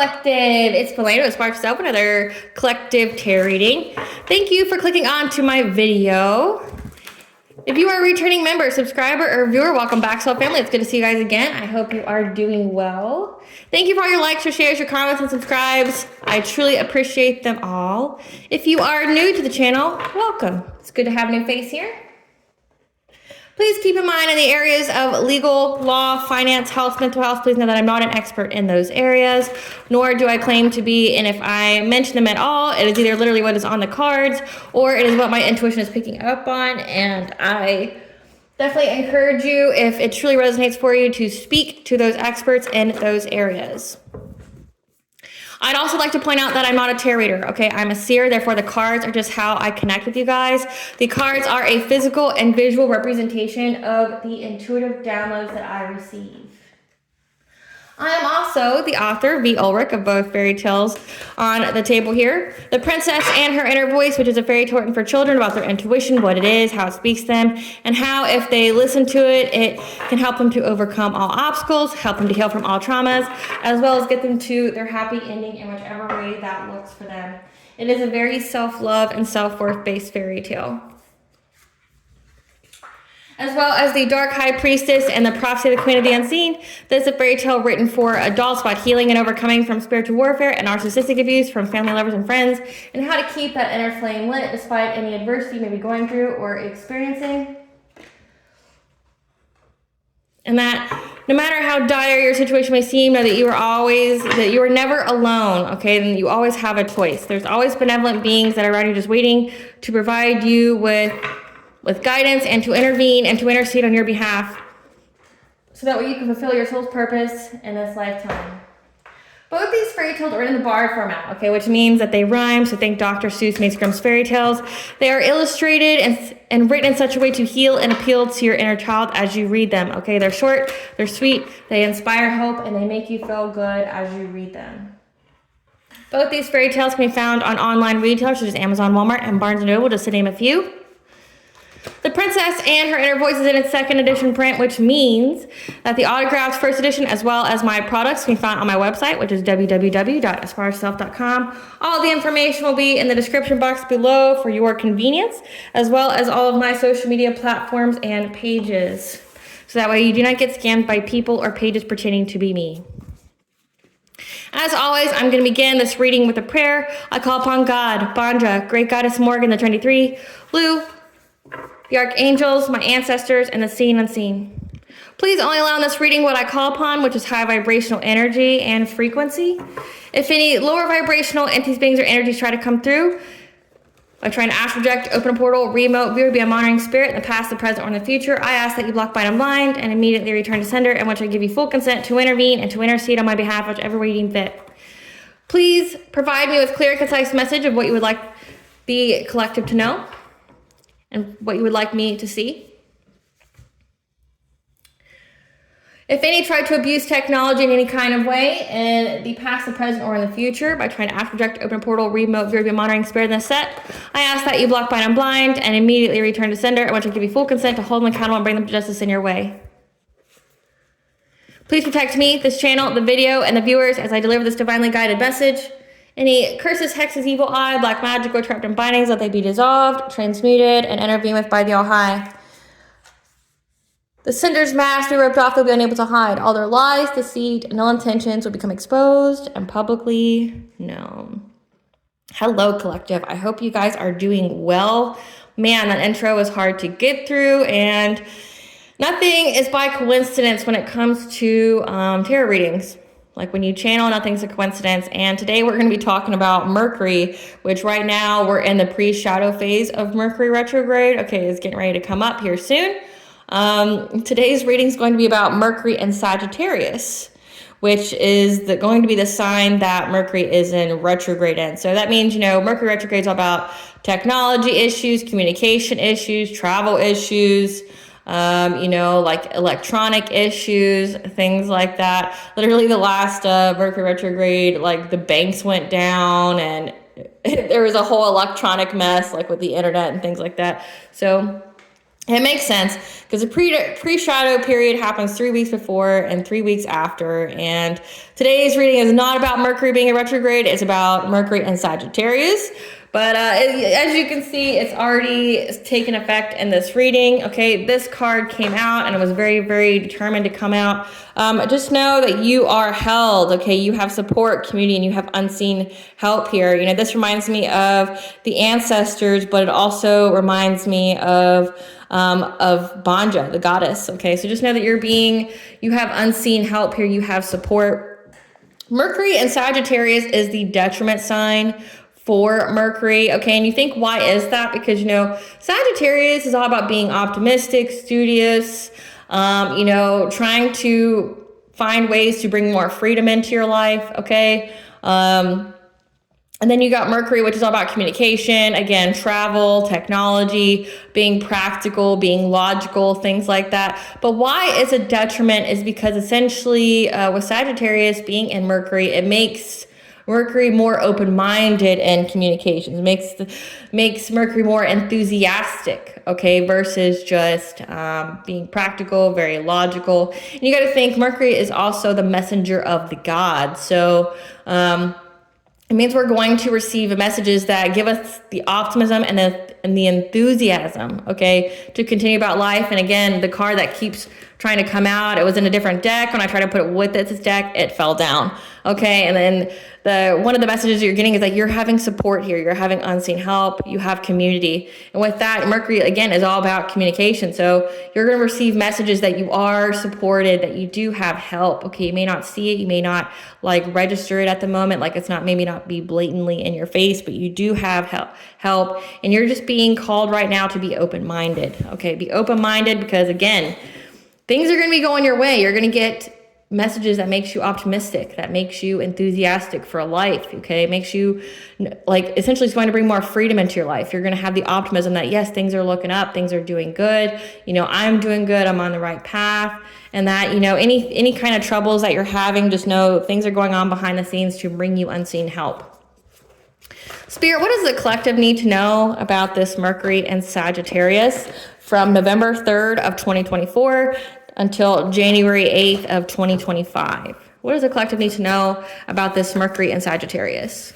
Collective. It's Philando, Spark Self, another collective tarot reading. Thank you for clicking on to my video. If you are a returning member, subscriber, or viewer, welcome back to our family. It's good to see you guys again. I hope you are doing well. Thank you for all your likes, your shares, your comments, and subscribes. I truly appreciate them all. If you are new to the channel, welcome. It's good to have a new face here. Please keep in mind in the areas of legal, law, finance, health, mental health, please know that I'm not an expert in those areas, nor do I claim to be, and if I mention them at all, it is either literally what is on the cards, or it is what my intuition is picking up on, and I definitely encourage you, if it truly resonates for you, to speak to those experts in those areas. I'd also like to point out that I'm not a tarot reader, okay? I'm a seer, therefore the cards are just how I connect with you guys. The cards are a physical and visual representation of the intuitive downloads that I receive. I am also the author, V. Ulrich, of both fairy tales on the table here. The Princess and Her Inner Voice, which is a fairy tale written for children about their intuition, what it is, how it speaks to them, and how if they listen to it, it can help them to overcome all obstacles, help them to heal from all traumas, as well as get them to their happy ending in whichever way that looks for them. It is a very self-love and self-worth based fairy tale. As well as the Dark High Priestess and the Prophecy of the Queen of the Unseen. This is a fairy tale written for adults about healing and overcoming from spiritual warfare and narcissistic abuse from family, lovers, and friends, and how to keep that inner flame lit despite any adversity you may be going through or experiencing. And that no matter how dire your situation may seem, know that you are never alone, okay? And you always have a choice. There's always benevolent beings that are around you just waiting to provide you with guidance and to intervene and to intercede on your behalf so that way you can fulfill your soul's purpose in this lifetime. Both these fairy tales are in the bard format, okay, which means that they rhyme, so think Dr. Seuss, Mace Grimm's fairy tales. They are illustrated and written in such a way to heal and appeal to your inner child as you read them, okay? They're short, they're sweet, they inspire hope, and they make you feel good as you read them. Both these fairy tales can be found on online retailers such as Amazon, Walmart, and Barnes & Noble, just to name a few. The Princess and Her Inner Voice is in its second edition print, which means that the autographs first edition, as well as my products, can be found on my website, which is www.aspiraltotheself.com. All the information will be in the description box below for your convenience, as well as all of my social media platforms and pages. So that way you do not get scammed by people or pages pretending to be me. As always, I'm going to begin this reading with a prayer. I call upon God, Banja, Great Goddess Morgan, the 23, Lu, the archangels, my ancestors, and the seen and unseen. Please only allow in this reading what I call upon, which is high vibrational energy and frequency. If any lower vibrational entities, beings, or energies try to come through by trying to astral project, open a portal, remote, view, be a monitoring spirit in the past, the present, or in the future, I ask that you block, bind, and blind, and immediately return to sender, in which I give you full consent to intervene and to intercede on my behalf, whichever way you deem fit. Please provide me with clear, concise message of what you would like the collective to know and what you would like me to see. If any try to abuse technology in any kind of way in the past, the present, or in the future by trying to astral project, open a portal, remote, view, monitoring spirit in this set, I ask that you block, bind, and blind, and immediately return to sender, at which I give you full consent to hold them accountable and bring them to justice in your way. Please protect me, this channel, the video, and the viewers as I deliver this divinely guided message. Any curses, hexes, evil eye, black magic, or trapped in bindings, let they be dissolved, transmuted, and intervened with by the All-High. The sender's mask be ripped off, they'll be unable to hide. All their lies, deceit, and ill intentions will become exposed and publicly known. Hello, collective. I hope you guys are doing well. Man, that intro was hard to get through, and nothing is by coincidence when it comes to tarot readings. Like when you channel, nothing's a coincidence. And today we're going to be talking about Mercury, which right now we're in the pre-shadow phase of Mercury retrograde. Okay, it's getting ready to come up here soon. Today's reading is going to be about Mercury and Sagittarius, which is going to be the sign that Mercury is in retrograde in. So that means, Mercury retrograde is all about technology issues, communication issues, travel issues, like electronic issues, things like that. Literally the last Mercury retrograde, like the banks went down and there was a whole electronic mess, like with the internet and things like that. So It makes sense because the pre-shadow period happens 3 weeks before and 3 weeks after. And today's reading is not about Mercury being a retrograde. It's about Mercury and Sagittarius. But as you can see, it's already taken effect in this reading. Okay, this card came out and it was very, very determined to come out. Just know that you are held. Okay, you have support, community, and you have unseen help here. You know, this reminds me of the ancestors, but it also reminds me of Banja, the goddess. Okay, so just know that you have unseen help here. You have support. Mercury and Sagittarius is the detriment sign for Mercury. Okay, and you think, why is that? Because, you know, Sagittarius is all about being optimistic, studious, you know, trying to find ways to bring more freedom into your life. Okay. And then you got Mercury, which is all about communication, again, travel, technology, being practical, being logical, things like that. But why it's a detriment is because essentially with Sagittarius being in Mercury, it makes Mercury more open-minded in communications, makes Mercury more enthusiastic, okay, versus just being practical, very logical. And you got to think Mercury is also the messenger of the gods. So, it means we're going to receive messages that give us the optimism and the enthusiasm, okay, to continue about life. And again, the card that keeps trying to come out, it was in a different deck. When I tried to put it with this deck, it fell down, okay? And then one of the messages you're getting is that you're having support here. You're having unseen help. You have community. And with that, Mercury, again, is all about communication. So you're going to receive messages that you are supported, that you do have help, okay? You may not see it. You may not, like, register it at the moment. Like, it's not, maybe not be blatantly in your face, but you do have help. And you're just being called right now to be open-minded, okay? Be open-minded because, again, things are going to be going your way. You're going to get messages that makes you optimistic, that makes you enthusiastic for life, okay? It makes you, like, essentially it's going to bring more freedom into your life. You're going to have the optimism that, yes, things are looking up, things are doing good, you know, I'm doing good, I'm on the right path, and that, you know, any kind of troubles that you're having, just know things are going on behind the scenes to bring you unseen help. Spirit, what does the collective need to know about this Mercury and Sagittarius from November 3rd of 2024 until January 8th of 2025? What does the collective need to know about this Mercury and Sagittarius?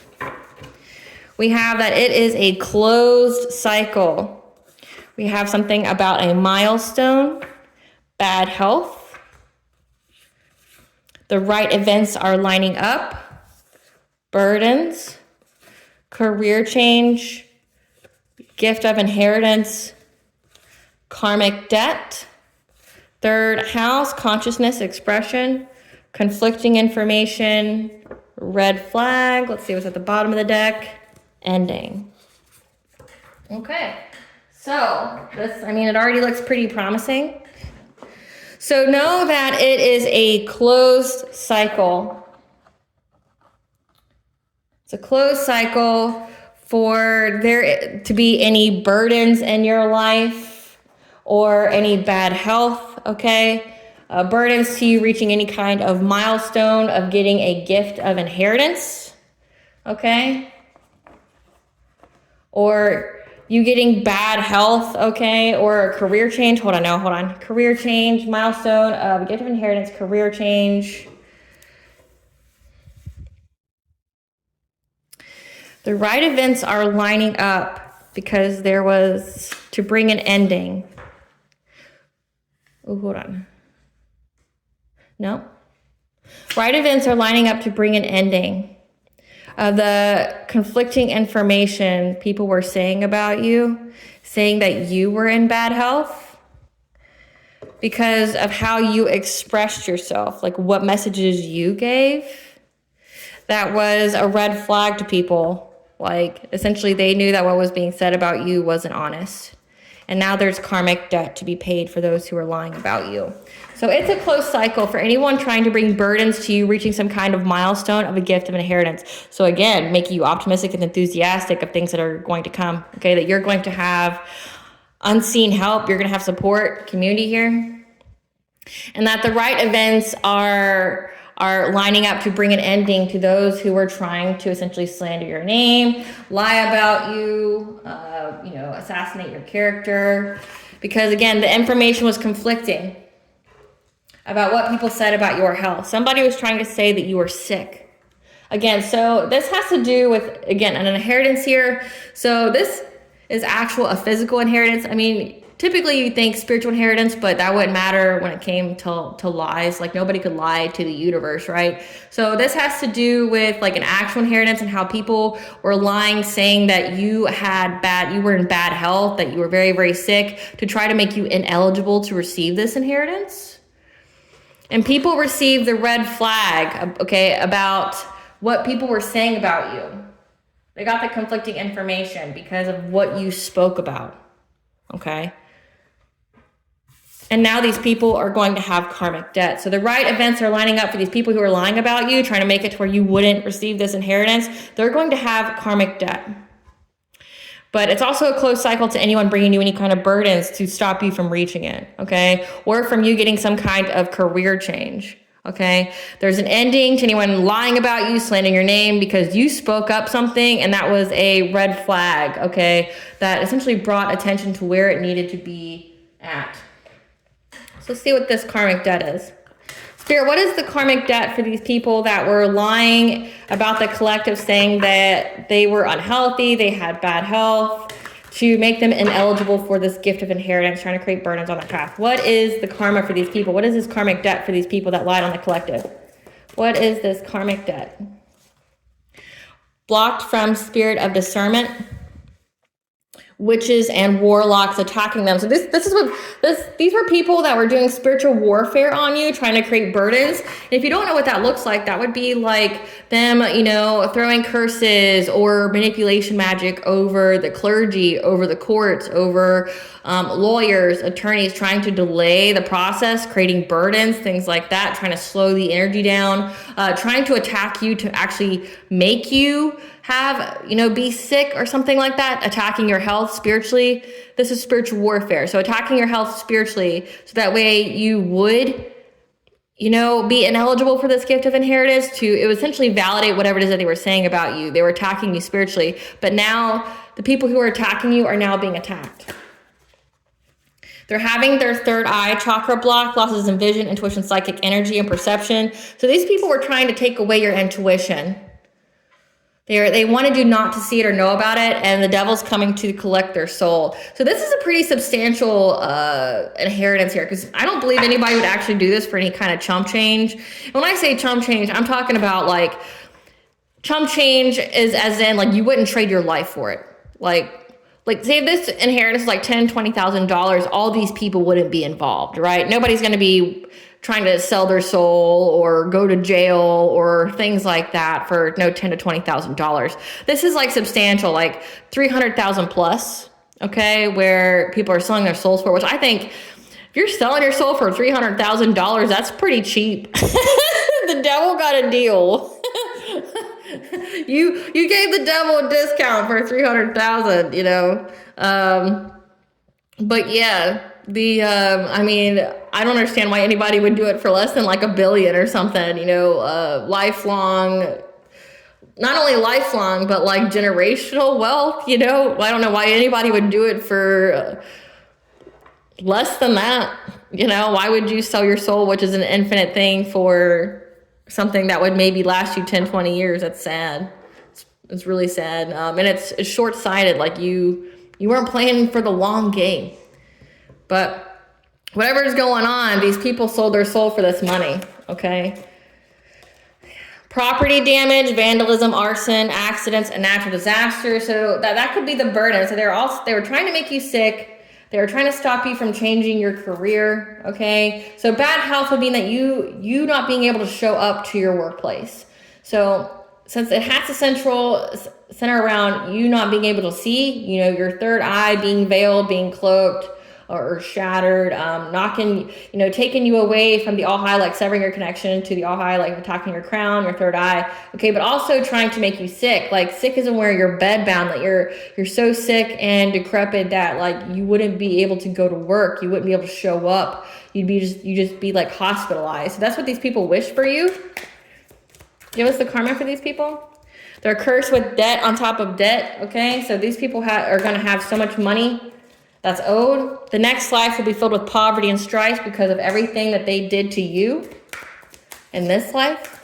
We have that it is a closed cycle. We have something about a milestone, bad health. The right events are lining up, burdens, career change, gift of inheritance, karmic debt, third house, consciousness, expression, conflicting information, red flag. Let's see what's at the bottom of the deck. Ending. Okay. So this, I mean, it already looks pretty promising. So know that it is a closed cycle. It's a closed cycle for there to be any burdens in your life or any bad health, okay? Burdens to you reaching any kind of milestone of getting a gift of inheritance, okay? Or you getting bad health, okay? Or a career change. Hold on. Career change, milestone of gift of inheritance, career change. The right events are lining up because there was to bring an ending. Oh, hold on. No. Right events are lining up to bring an ending. The conflicting information people were saying about you, saying that you were in bad health because of how you expressed yourself, like what messages you gave. That was a red flag to people. Like, essentially, they knew that what was being said about you wasn't honest. And now there's karmic debt to be paid for those who are lying about you. So it's a close cycle for anyone trying to bring burdens to you, reaching some kind of milestone of a gift of inheritance. So again, making you optimistic and enthusiastic of things that are going to come, okay? That you're going to have unseen help. You're going to have support, community here. And that the right events are lining up to bring an ending to those who were trying to essentially slander your name, lie about you, assassinate your character. Because again, the information was conflicting about what people said about your health. Somebody was trying to say that you were sick. Again, so this has to do with, again, an inheritance here. So this is a physical inheritance. I mean, typically you think spiritual inheritance, but that wouldn't matter when it came to lies. Like nobody could lie to the universe, right? So this has to do with like an actual inheritance and how people were lying, saying that you were in bad health, that you were very, very sick, to try to make you ineligible to receive this inheritance. And people received the red flag, okay, about what people were saying about you. They got the conflicting information because of what you spoke about, okay? And now these people are going to have karmic debt. So the right events are lining up for these people who are lying about you, trying to make it to where you wouldn't receive this inheritance. They're going to have karmic debt. But it's also a close cycle to anyone bringing you any kind of burdens to stop you from reaching it, okay? Or from you getting some kind of career change. Okay, there's an ending to anyone lying about you, slandering your name because you spoke up something, and that was a red flag, okay, that essentially brought attention to where it needed to be at. So let's see what this karmic debt is. Spirit, what is the karmic debt for these people that were lying about the collective, saying that they were unhealthy, they had bad health, to make them ineligible for this gift of inheritance, trying to create burdens on their path? What is the karma for these people? What is this karmic debt for these people that lied on the collective? What is this karmic debt? Blocked from spirit of discernment, witches and warlocks attacking them. So these were people that were doing spiritual warfare on you, trying to create burdens. And if you don't know what that looks like, that would be like them, throwing curses or manipulation magic over the clergy, over the courts, over lawyers, attorneys, trying to delay the process, creating burdens, things like that, trying to slow the energy down, trying to attack you to actually make you be sick or something like that, attacking your health spiritually. This is spiritual warfare. So attacking your health spiritually, so that way you would, be ineligible for this gift of inheritance. It would essentially validate whatever it is that they were saying about you. They were attacking you spiritually, but now the people who are attacking you are now being attacked. They're having their third eye chakra blocked, losses in vision, intuition, psychic energy, and perception. So these people were trying to take away your intuition. They wanted you not to see it or know about it, and the devil's coming to collect their soul. So this is a pretty substantial inheritance here, because I don't believe anybody would actually do this for any kind of chump change. And when I say chump change, I'm talking about like chump change is as in like you wouldn't trade your life for it. Like say this inheritance is like $10,000, $20,000, all these people wouldn't be involved, right? Nobody's going to be trying to sell their soul or go to jail or things like that for $10,000 to $20,000. This is like substantial, like 300,000 plus, okay, where people are selling their souls for, which I think if you're selling your soul for $300,000, that's pretty cheap. The devil got a deal. You gave the devil a discount for 300,000, but yeah, I don't understand why anybody would do it for less than like $1 billion or something, lifelong, not only lifelong, but like generational wealth, I don't know why anybody would do it for less than that. Why would you sell your soul, which is an infinite thing, for something that would maybe last you 10, 20 years? That's sad. It's really sad. And it's short-sighted. Like you weren't playing for the long game. But whatever is going on, these people sold their soul for this money, okay? Property damage, vandalism, arson, accidents, and natural disasters. So that could be the burden. So they were trying to make you sick. They were trying to stop you from changing your career, okay? So bad health would mean that you not being able to show up to your workplace. So since it has to center around you not being able to see, your third eye being veiled, being cloaked, or shattered, taking you away from the all high, like severing your connection to the all high, like attacking your crown, your third eye, okay, but also trying to make you sick. Like sick isn't where you're bedbound, like you're so sick and decrepit that like you wouldn't be able to go to work, you wouldn't be able to show up, you just be like hospitalized. So that's what these people wish for you. Give us the karma for these people. They're cursed with debt on top of debt, okay? So these people are going to have so much money that's owed. The next life will be filled with poverty and strife because of everything that they did to you in this life.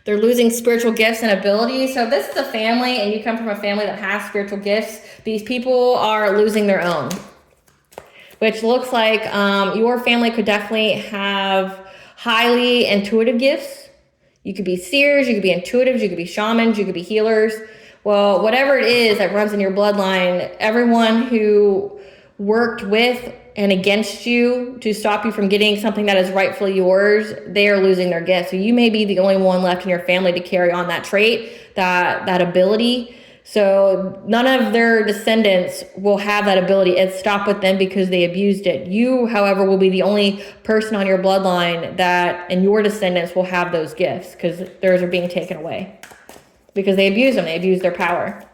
They're losing spiritual gifts and abilities. So if this is a family and you come from a family that has spiritual gifts, these people are losing their own. Which looks like your family could definitely have highly intuitive gifts. You could be seers, you could be intuitives, you could be shamans, you could be healers. Well, whatever it is that runs in your bloodline, everyone who worked with and against you to stop you from getting something that is rightfully yours, they are losing their gift. So you may be the only one left in your family to carry on that trait, that ability. So none of their descendants will have that ability. It stopped with them because they abused it. You, however, will be the only person on your bloodline that, and your descendants will have those gifts because theirs are being taken away because they abuse them. They abuse their power.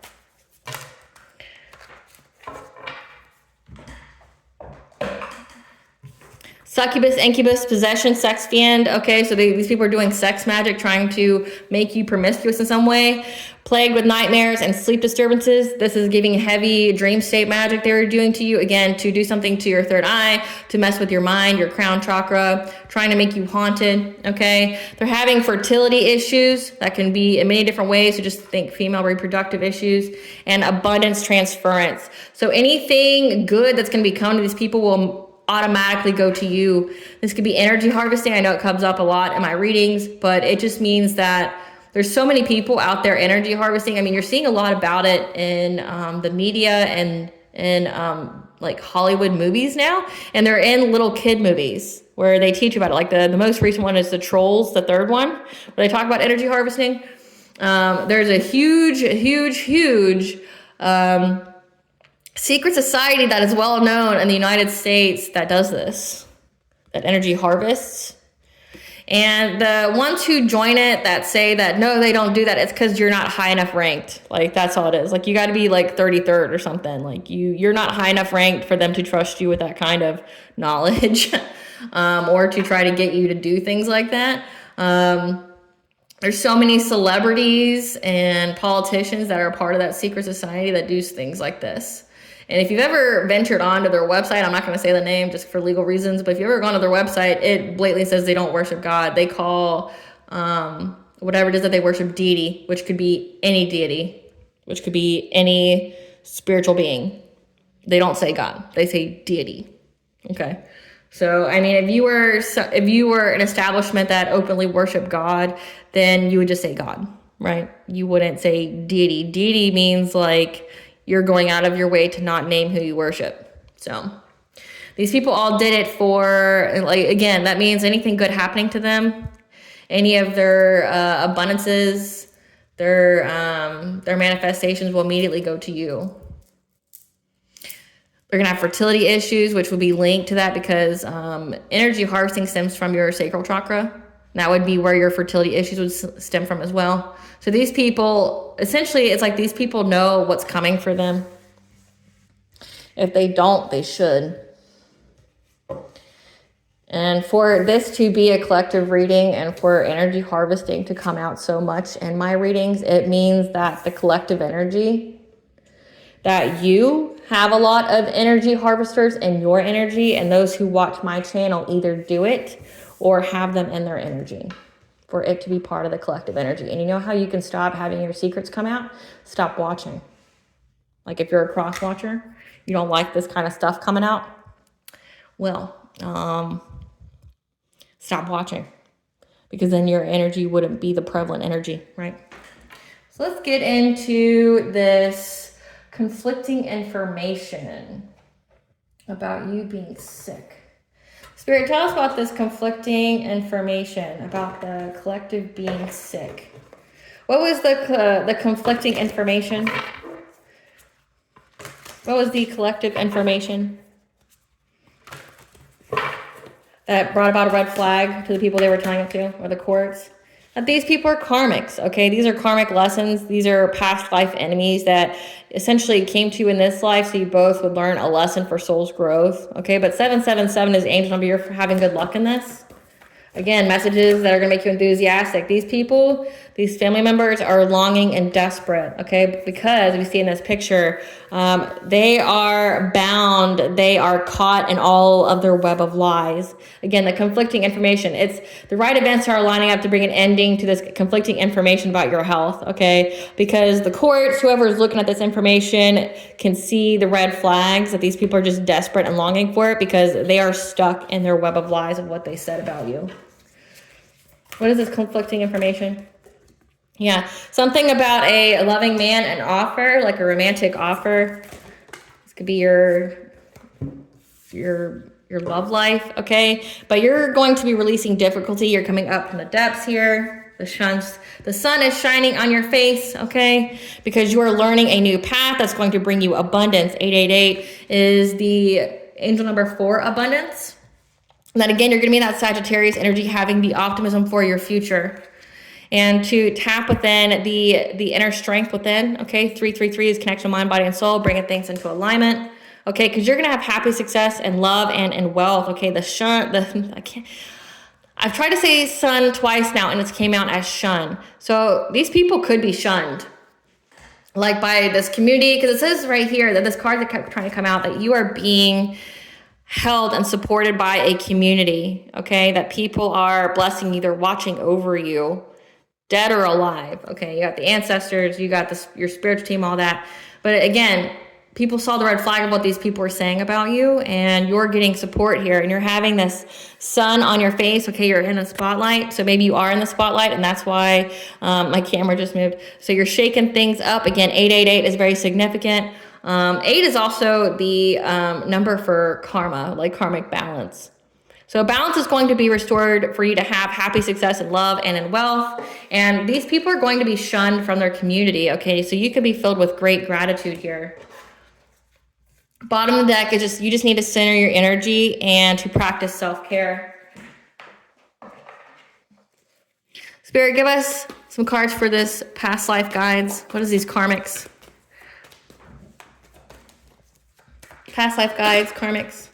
Succubus, incubus, possession, sex fiend. Okay, so these people are doing sex magic, trying to make you promiscuous in some way. Plagued with nightmares and sleep disturbances. This is giving heavy dream state magic they're doing to you. Again, to do something to your third eye, to mess with your mind, your crown chakra, trying to make you haunted. Okay, they're having fertility issues that can be in many different ways. So just think female reproductive issues and abundance transference. So anything good that's going to be coming to these people will automatically go to you. This could be energy harvesting. I know it comes up a lot in my readings, but it just means that there's so many people out there energy harvesting. I mean, you're seeing a lot about it in the media and in like Hollywood movies now, and they're in little kid movies where they teach about it. Like the most recent one is The Trolls, the third one, where they talk about energy harvesting. There's a huge secret society that is well known in the United States that does this, that energy harvests. And the ones who join it that say that, no, they don't do that, it's because you're not high enough ranked. Like, that's all it is. Like, you got to be like 33rd or something. Like, you're not high enough ranked for them to trust you with that kind of knowledge or to try to get you to do things like that. There's so many celebrities and politicians that are part of that secret society that do things like this. And if you've ever ventured onto their website, I'm not going to say the name just for legal reasons, but if you've ever gone to their website, it blatantly says they don't worship God. They call whatever it is that they worship deity, which could be any deity, which could be any spiritual being. They don't say God. They say deity. Okay. So, I mean, if you were an establishment that openly worshiped God, then you would just say God, right? You wouldn't say deity. Deity means like you're going out of your way to not name who you worship. So these people all did it for, like, again, that means anything good happening to them, any of their abundances, their manifestations will immediately go to you. They're gonna have fertility issues, which would be linked to that because energy harvesting stems from your sacral chakra. That would be where your fertility issues would stem from as well. So these people, essentially, it's like these people know what's coming for them. If they don't, they should. And for this to be a collective reading and for energy harvesting to come out so much in my readings, it means that the collective energy, that you have a lot of energy harvesters in your energy, and those who watch my channel either do it or have them in their energy for it to be part of the collective energy. And you know how you can stop having your secrets come out? Stop watching. Like if you're a cross watcher, you don't like this kind of stuff coming out, well, stop watching, because then your energy wouldn't be the prevalent energy, right? So let's get into this conflicting information about you being sick. Spirit, tell us about this conflicting information about the collective being sick. What was the conflicting information? What was the collective information that brought about a red flag to the people they were telling it to, or the courts? That these people are karmics, okay? These are karmic lessons. These are past life enemies that essentially came to you in this life so you both would learn a lesson for soul's growth, okay? But 777 is angel number. You're having good luck in this. Again, messages that are going to make you enthusiastic. These people, These family members are longing and desperate, okay? Because we see in this picture, they are bound, they are caught in all of their web of lies. Again, the conflicting information. It's the right events are lining up to bring an ending to this conflicting information about your health, okay? Because the courts, whoever is looking at this information, can see the red flags that these people are just desperate and longing for it because they are stuck in their web of lies of what they said about you. What is this conflicting information? Yeah, something about a loving man, an offer, like a romantic offer. This could be your love life, okay? But you're going to be releasing difficulty. You're coming up from the depths here. The sun is shining on your face, okay? Because you are learning a new path that's going to bring you abundance. 888 is the angel number 4, abundance. And then again, you're going to be in that Sagittarius energy, having the optimism for your future. And to tap within the inner strength within, okay? 333 is connection, mind, body, and soul, bringing things into alignment, okay? Because you're going to have happy success and love and wealth, okay? I've tried to say sun twice now, and it's came out as shun. So these people could be shunned, like by this community, because it says right here that this card that kept trying to come out, that you are being held and supported by a community, okay? That people are blessing you, they're watching over you, dead or alive, okay? You got the ancestors, you got your spiritual team, all that. But again, people saw the red flag of what these people were saying about you, and you're getting support here, and you're having this sun on your face, okay? You're in the spotlight, so maybe you are in the spotlight, and that's why my camera just moved. So you're shaking things up. Again, 888 is very significant. 8 is also the number for karma, like karmic balance. So balance is going to be restored for you to have happy success in love and in wealth. And these people are going to be shunned from their community, okay? So you could be filled with great gratitude here. Bottom of the deck is you just need to center your energy and to practice self-care. Spirit, give us some cards for this past life guides. What is these karmics? Past life guides, karmics.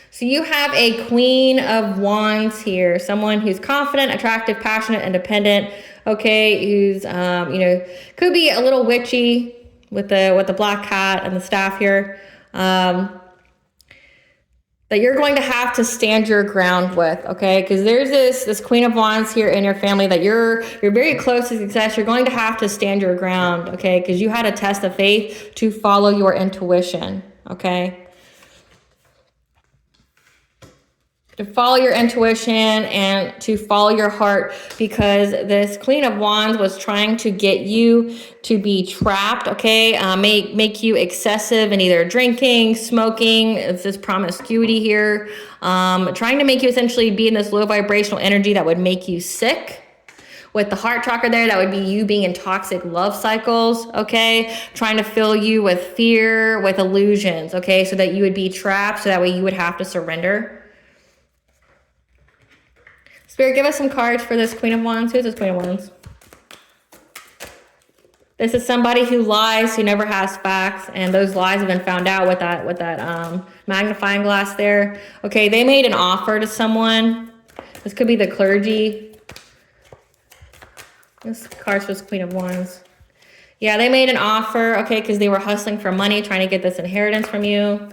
So you have a Queen of Wands here, someone who's confident, attractive, passionate, independent, okay, who's, could be a little witchy with the black cat and the staff here, that you're going to have to stand your ground with, okay, because there's this Queen of Wands here in your family that you're very close to success. You're going to have to stand your ground, okay, because you had a test of faith to follow your intuition, okay. To follow your intuition and to follow your heart, because this Queen of Wands was trying to get you to be trapped, okay? Make you excessive in either drinking, smoking. It's this promiscuity here. Trying to make you essentially be in this low vibrational energy that would make you sick. With the heart chakra there, that would be you being in toxic love cycles, okay? Trying to fill you with fear, with illusions, okay? So that you would be trapped, so that way you would have to surrender. Spirit, give us some cards for this Queen of Wands. Who's this Queen of Wands? This is somebody who lies, who never has facts, and those lies have been found out with that magnifying glass there. Okay, they made an offer to someone. This could be the clergy. This card's for this Queen of Wands. Yeah, they made an offer, okay, because they were hustling for money, trying to get this inheritance from you.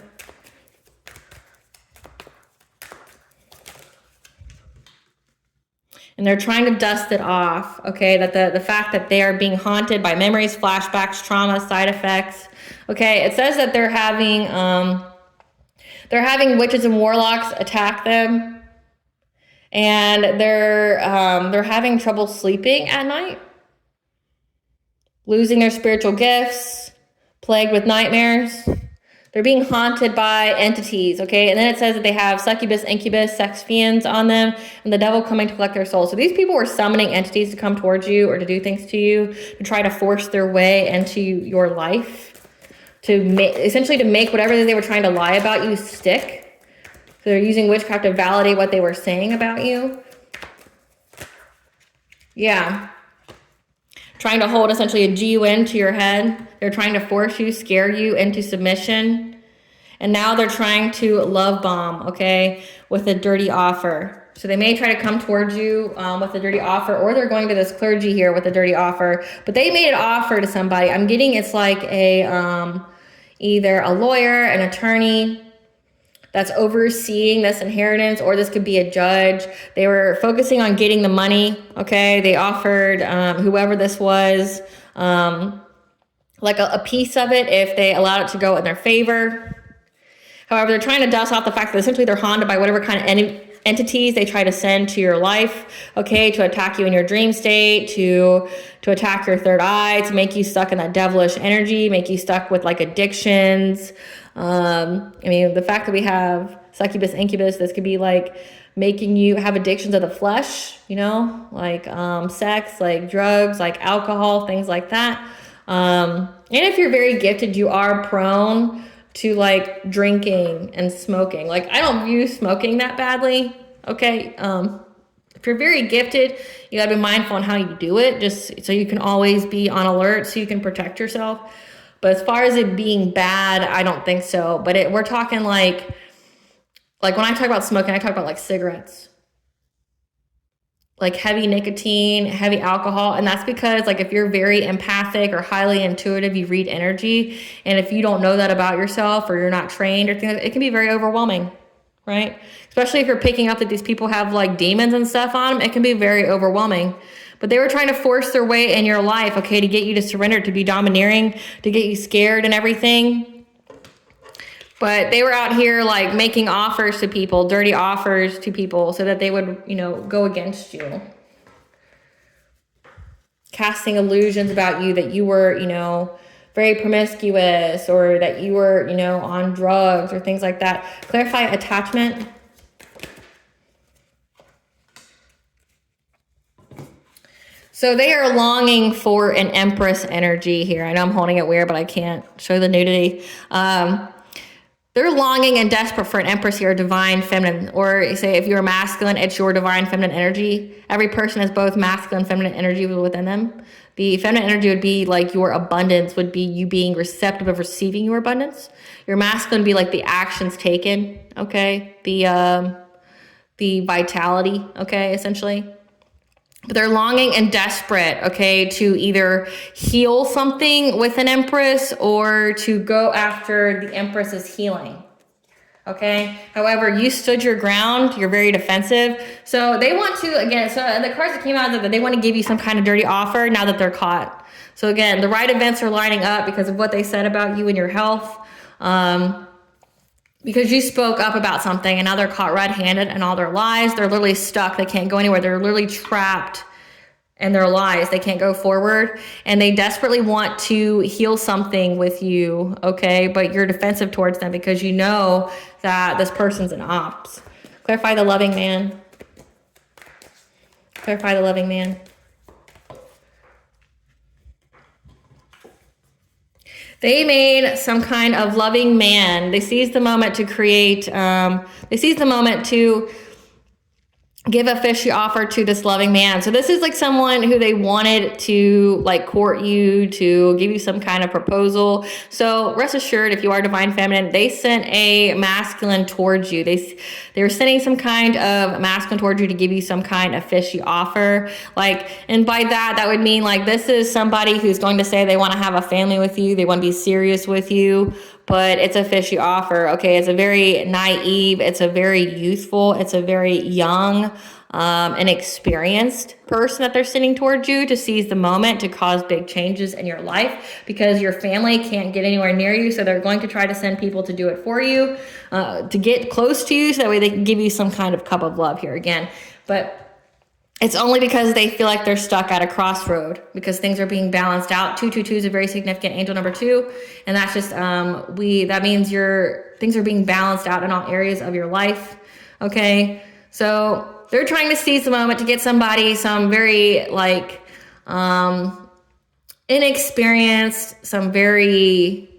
And they're trying to dust it off, okay? That the fact that they are being haunted by memories, flashbacks, trauma, side effects. Okay, it says that they're having witches and warlocks attack them, and they're having trouble sleeping at night, losing their spiritual gifts, plagued with nightmares. They're being haunted by entities, okay? And then it says that they have succubus, incubus, sex fiends on them, and the devil coming to collect their souls. So these people were summoning entities to come towards you or to do things to you, to try to force their way into your life, essentially to make whatever they were trying to lie about you stick. So they're using witchcraft to validate what they were saying about you. Yeah. Trying to hold essentially a GUN to your head. They're trying to force you, scare you into submission. And now they're trying to love bomb, okay, with a dirty offer. So they may try to come towards you with a dirty offer, or they're going to this clergy here with a dirty offer, but they made an offer to somebody. I'm getting it's like a either a lawyer, an attorney that's overseeing this inheritance, or this could be a judge. They were focusing on getting the money, okay? They offered whoever this was like a piece of it if they allowed it to go in their favor. However, they're trying to dust off the fact that essentially they're haunted by whatever kind of entities they try to send to your life, okay, to attack you in your dream state, to attack your third eye, to make you stuck in that devilish energy, make you stuck with like addictions. I mean, the fact that we have succubus, incubus, this could be like making you have addictions of the flesh, you know, like sex, like drugs, like alcohol, things like that. And if you're very gifted, you are prone to like drinking and smoking. Like I don't view smoking that badly. Okay. If you're very gifted, you gotta be mindful on how you do it, just so you can always be on alert so you can protect yourself. But as far as it being bad, I don't think so. But we're talking like when I talk about smoking, I talk about like cigarettes, like heavy nicotine, heavy alcohol. And that's because like if you're very empathic or highly intuitive, you read energy. And if you don't know that about yourself, or you're not trained or things, it can be very overwhelming, right? Especially if you're picking up that these people have like demons and stuff on them, it can be very overwhelming. But they were trying to force their way in your life, okay, to get you to surrender, to be domineering, to get you scared and everything. But they were out here like making offers to people, dirty offers to people, so that they would, you know, go against you. Casting illusions about you that you were, you know, very promiscuous, or that you were, you know, on drugs or things like that. Clarify attachment. So they are longing for an Empress energy here. I know I'm holding it weird, but I can't show the nudity. They're longing and desperate for an Empress here, divine feminine. Or say if you're masculine, it's your divine feminine energy. Every person has both masculine and feminine energy within them. The feminine energy would be like your abundance, would be you being receptive of receiving your abundance. Your masculine would be like the actions taken, okay? The vitality, okay, essentially. But they're longing and desperate, okay, to either heal something with an Empress, or to go after the Empress's healing, okay? However, you stood your ground. You're very defensive. So they want to, again, so the cards that came out is that they want to give you some kind of dirty offer now that they're caught. So again, the right events are lining up because of what they said about you and your health. Because you spoke up about something, and now they're caught red-handed in all their lies. They're literally stuck. They can't go anywhere. They're literally trapped in their lies. They can't go forward, and they desperately want to heal something with you, okay? But you're defensive towards them because you know that this person's an ops. Clarify the loving man. Clarify the loving man. They made some kind of loving man. They seized the moment to create, they seized the moment to give a fishy offer to this loving man. So this is like someone who they wanted to like court you, to give you some kind of proposal. So rest assured, if you are divine feminine, they sent a masculine towards you. They were sending some kind of masculine towards you to give you some kind of fishy offer. Like, and by that would mean like this is somebody who's going to say they want to have a family with you. They want to be serious with you, but it's a fishy offer. Okay. It's a very naive. It's a very youthful. It's a very young, inexperienced person that they're sending towards you to seize the moment to cause big changes in your life, because your family can't get anywhere near you. So they're going to try to send people to do it for you, to get close to you, so that way they can give you some kind of cup of love here again. But it's only because they feel like they're stuck at a crossroad, because things are being balanced out. 222 is a very significant angel number 2. And that's just, that means things are being balanced out in all areas of your life. Okay. So they're trying to seize the moment to get somebody, some very like, inexperienced, some very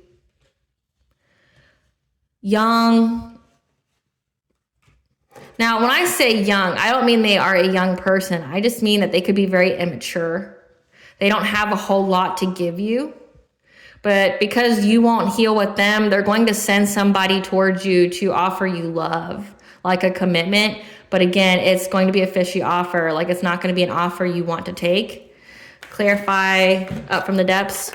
young. Now, when I say young, I don't mean they are a young person. I just mean that they could be very immature. They don't have a whole lot to give you. But because you won't heal with them, they're going to send somebody towards you to offer you love. like a commitment. But again, it's going to be a fishy offer. Like it's not going to be an offer you want to take. Clarify up from the depths.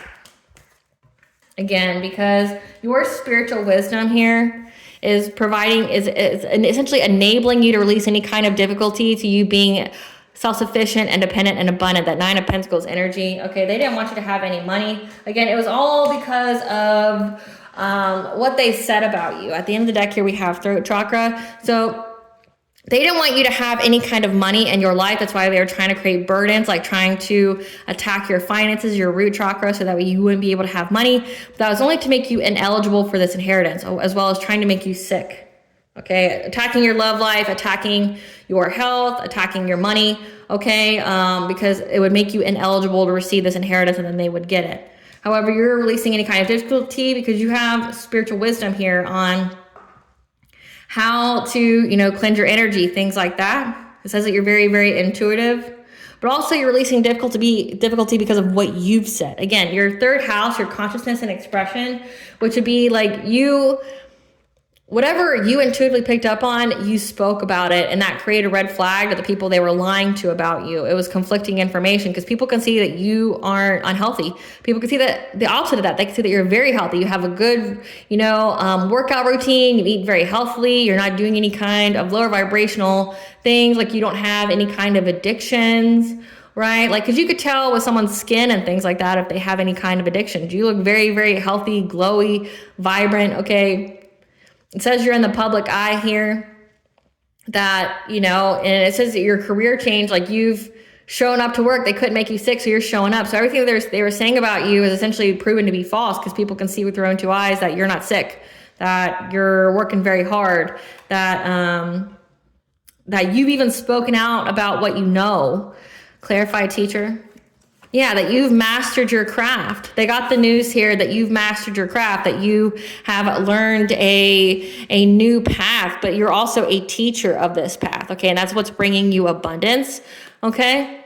Again, because your spiritual wisdom here is providing, is essentially enabling you to release any kind of difficulty to you being self-sufficient, independent, and abundant. That Nine of Pentacles energy. Okay, they didn't want you to have any money. Again, it was all because of what they said about you. At the end of the deck here, we have throat chakra. So they didn't want you to have any kind of money in your life. That's why they were trying to create burdens, like trying to attack your finances, your root chakra, so that way you wouldn't be able to have money. But that was only to make you ineligible for this inheritance, as well as trying to make you sick. Okay, attacking your love life, attacking your health, attacking your money, okay, because it would make you ineligible to receive this inheritance, and then they would get it. However, you're releasing any kind of difficulty because you have spiritual wisdom here on how to, you know, cleanse your energy, things like that. It says that you're very, very intuitive, but also you're releasing difficulty because of what you've said. Again, your third house, your consciousness and expression, which would be like you, whatever you intuitively picked up on, you spoke about it, and that created a red flag to the people they were lying to about you. It was conflicting information because people can see that you aren't unhealthy. People can see that the opposite of that. They can see that you're very healthy. You have a good, you know, workout routine. You eat very healthily. You're not doing any kind of lower vibrational things. Like you don't have any kind of addictions, right? Like, because you could tell with someone's skin and things like that if they have any kind of addictions. You look very, very healthy, glowy, vibrant, okay? It says you're in the public eye here, that, you know, and it says that your career changed, like you've shown up to work, they couldn't make you sick, so you're showing up. So everything they were saying about you is essentially proven to be false because people can see with their own two eyes that you're not sick, that you're working very hard, that that you've even spoken out about what you know. Clarify, teacher. Yeah, that you've mastered your craft. They got the news here that you've mastered your craft, that you have learned a new path, but you're also a teacher of this path, okay? And that's what's bringing you abundance, okay?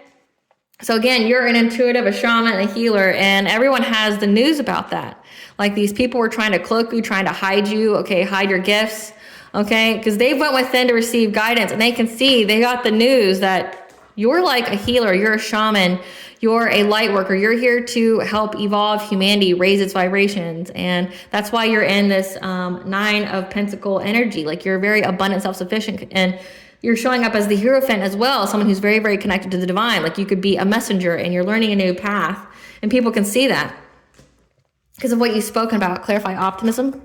So again, you're an intuitive, a shaman, a healer, and everyone has the news about that. Like these people were trying to cloak you, trying to hide you, okay, hide your gifts, okay? Because they went within to receive guidance, and they can see, they got the news that you're like a healer, you're a shaman, you're a light worker. You're here to help evolve humanity, raise its vibrations. And that's why you're in this Nine of Pentacle energy. Like you're very abundant, self-sufficient, and you're showing up as the Hierophant as well, someone who's very, very connected to the divine. Like you could be a messenger and you're learning a new path, and people can see that because of what you've spoken about. Clarify, optimism.